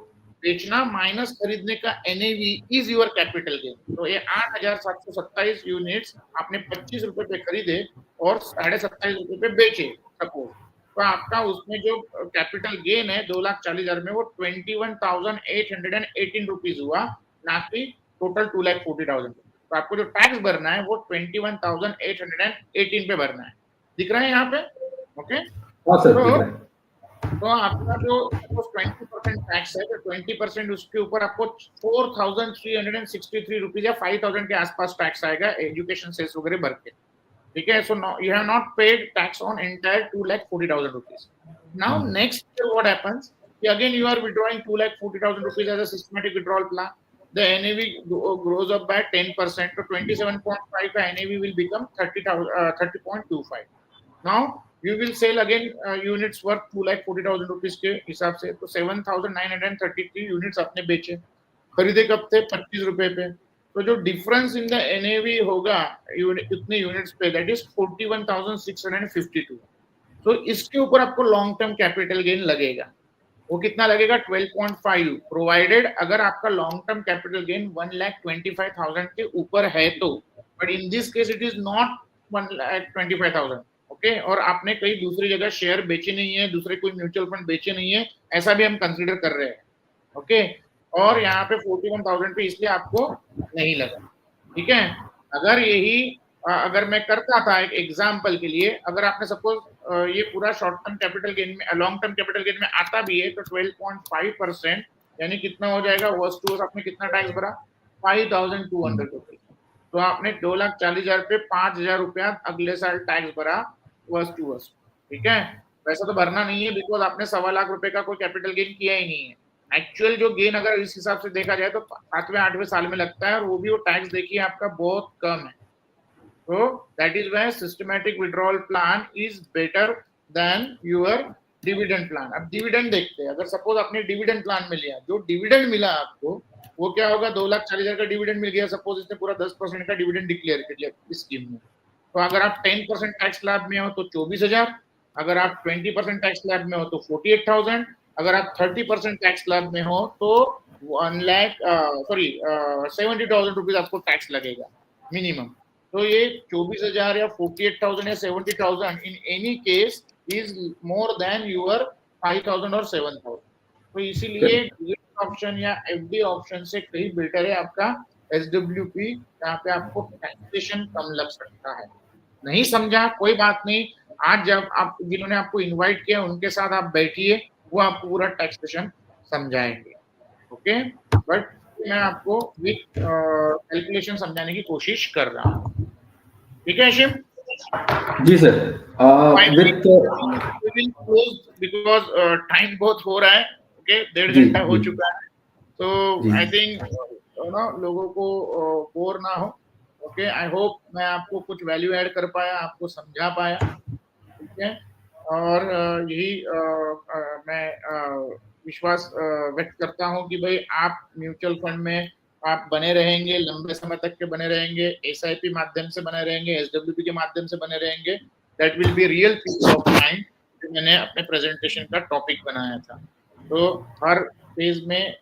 बेचना माइनस खरीदने का NAV is your capital gain. तो ये 8,727 यूनिट्स आपने 25 रुपए पे खरीदे और 27.5 रुपए पे बेचे सपोज, तो आपका उसमें जो कैपिटल गेन है 2,40,000 में वो 21,818 रुपीज हुआ, ना कि टोटल 2,40,000। तो आपको जो टैक्स भरना है वो 21,818 पे भरना है। दिख रहा है यहाँ पे? ओके, हाँ सर, दिख रहा है। तो आपका जो 20% टैक्स है, तो 20% उसके ऊपर आपको 4,363 रुपीज या 5,000 के आसपास टैक्स आएगा एजुकेशन सेस वगैरह भर के, ठीक है. So you have not paid tax on entire 2,40,000 rupees. Now next year what happens, again you are withdrawing 2,40,000 rupees as a systematic withdrawal plan. The NAV grows up by 10%, so 27.5 का NAV will become 30.25. Now you will sell again units worth 2,40,000 rupees के हिसाब से, तो 7,933 units आपने बेचे. खरीदे कब थे? 25 रुपए पे. तो जो डिफरेंस इन द NAV होगा इतने यूनिट्स पे, दैट इज 41,652. तो इसके ऊपर आपको लॉन्ग टर्म कैपिटल गेन लगेगा. वो कितना लगेगा? 12.5, प्रोवाइडेड अगर आपका लॉन्ग टर्म कैपिटल गेन 1,25,000 के ऊपर है तो. But in this case it is not 1,25,000. Okay, और आपने कहीं दूसरी जगह शेयर बेचे नहीं है, दूसरे कोई म्यूचुअल फंड बेचे नहीं है, ऐसा भी हम कंसीडर कर रहे हैं. ओके, और यहाँ पे 41,000 पे इसलिए आपको नहीं लगा. ठीक है. अगर यही अगर मैं करता था एक एग्जांपल के लिए, अगर आपने सपोज ये पूरा शॉर्ट टर्म कैपिटल गेन में, लॉन्ग टर्म कैपिटल गेन में आता भी है, तो 12.5% यानी कितना हो जाएगा? वर्स्ट टू वर्स्ट आपने कितना टैक्स भरा? 5,200 रुपीज. तो आपने 2,40,000 पे 5,000 रुपया अगले साल टैक्स भरा वर्स्ट टू वर्स्ट. ठीक है. वैसा तो भरना नहीं है, बिकॉज आपने 1.25 लाख रुपए का कोई कैपिटल गेन किया ही नहीं है. एक्चुअल जो गेन अगर इस हिसाब से देखा जाए तो 7वें 8वें साल में लगता है, और वो भी वो टैक्स देखिए आपका बहुत कम है. So that is why systematic withdrawal plan is better than your dividend plan. अब डिविडेंड देखते हैं. अगर सपोज आपने डिविडेंड प्लान में लिया, जो डिविडेंड मिला आपको वो क्या होगा? 2,40,000 का डिविडेंड मिल गया. सपोज इसने पूरा 10% का डिविडेंड डिक्लेयर कर दिया इस स्कीम में, तो अगर आप 10% टैक्स स्लैब में हो तो 24,000. अगर आप 20% टैक्स स्लैब में हो तो 48,000. अगर आप 30% टैक्स स्लैब में हो तो 70,000 रुपीज आपको टैक्स लगेगा मिनिमम. तो ये 24,000 या 48,000 या 70,000 in any case is more than your 5,000 और 7,000. तो इसीलिए ऑप्शन या एफडी ऑप्शन से कहीं बेटर है आपका एसडब्ल्यूपी, जहाँ पे आपको टैक्सेशन कम लग सकता है. नहीं समझा? कोई बात नहीं. आज जब आप जिन्होंने आपको इनवाइट किया उनके साथ आप बैठिए, वो आपको पूरा टैक्सेशन समझाएंगे. ओके, बट मैं आपको विथ कैलकुलेशन समझाने की कोशिश कर रहा हूँ. ठीक है शिव? जी सर. बिकॉज टाइम बहुत हो रहा है. ओके, 1.5 घंटा हो चुका है. तो आई थिंक लोगों को बोर ना हो. ओके, आई होप मैं आपको कुछ वैल्यू ऐड कर पाया, आपको समझा पाया. ठीक है. और यही मैं विश्वास व्यक्त करता हूँ कि भाई आप म्यूचुअल फंड में आप बने रहेंगे, लंबे समय तक के बने रहेंगे, एसआईपी माध्यम से बने रहेंगे, एसडब्ल्यूपी के माध्यम से बने रहेंगे. That will be real piece of mind. मैंने अपने प्रेजेंटेशन का टॉपिक बनाया था. तो हर फेज में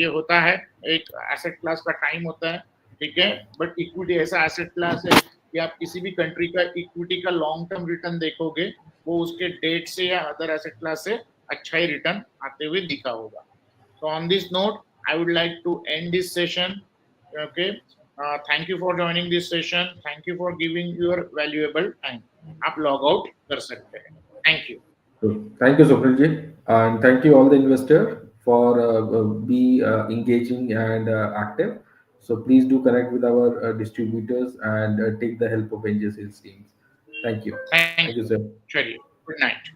ये होता है, एक एसेट क्लास का टाइम होता है. ठीक है. बट इक्विटी ऐसा एसेट क्लास है कि आप किसी भी कंट्री का इक्विटी का लॉन्ग टर्म रिटर्न देखोगे, वो उसके डेट से या अदर एसेट क्लास से अच्छा ही रिटर्न आते हुए दिखा होगा. So on this note, I would like to end this session. Okay. Thank you for joining this session. Thank you for giving your valuable time. आप log out कर सकते हैं. Thank you. Thank you, Swapnil ji, and thank you all the investor for be engaging and active. So please do connect with our distributors and take the help of angel sales teams. Thank you. Thank you, sir. Sure. Good night.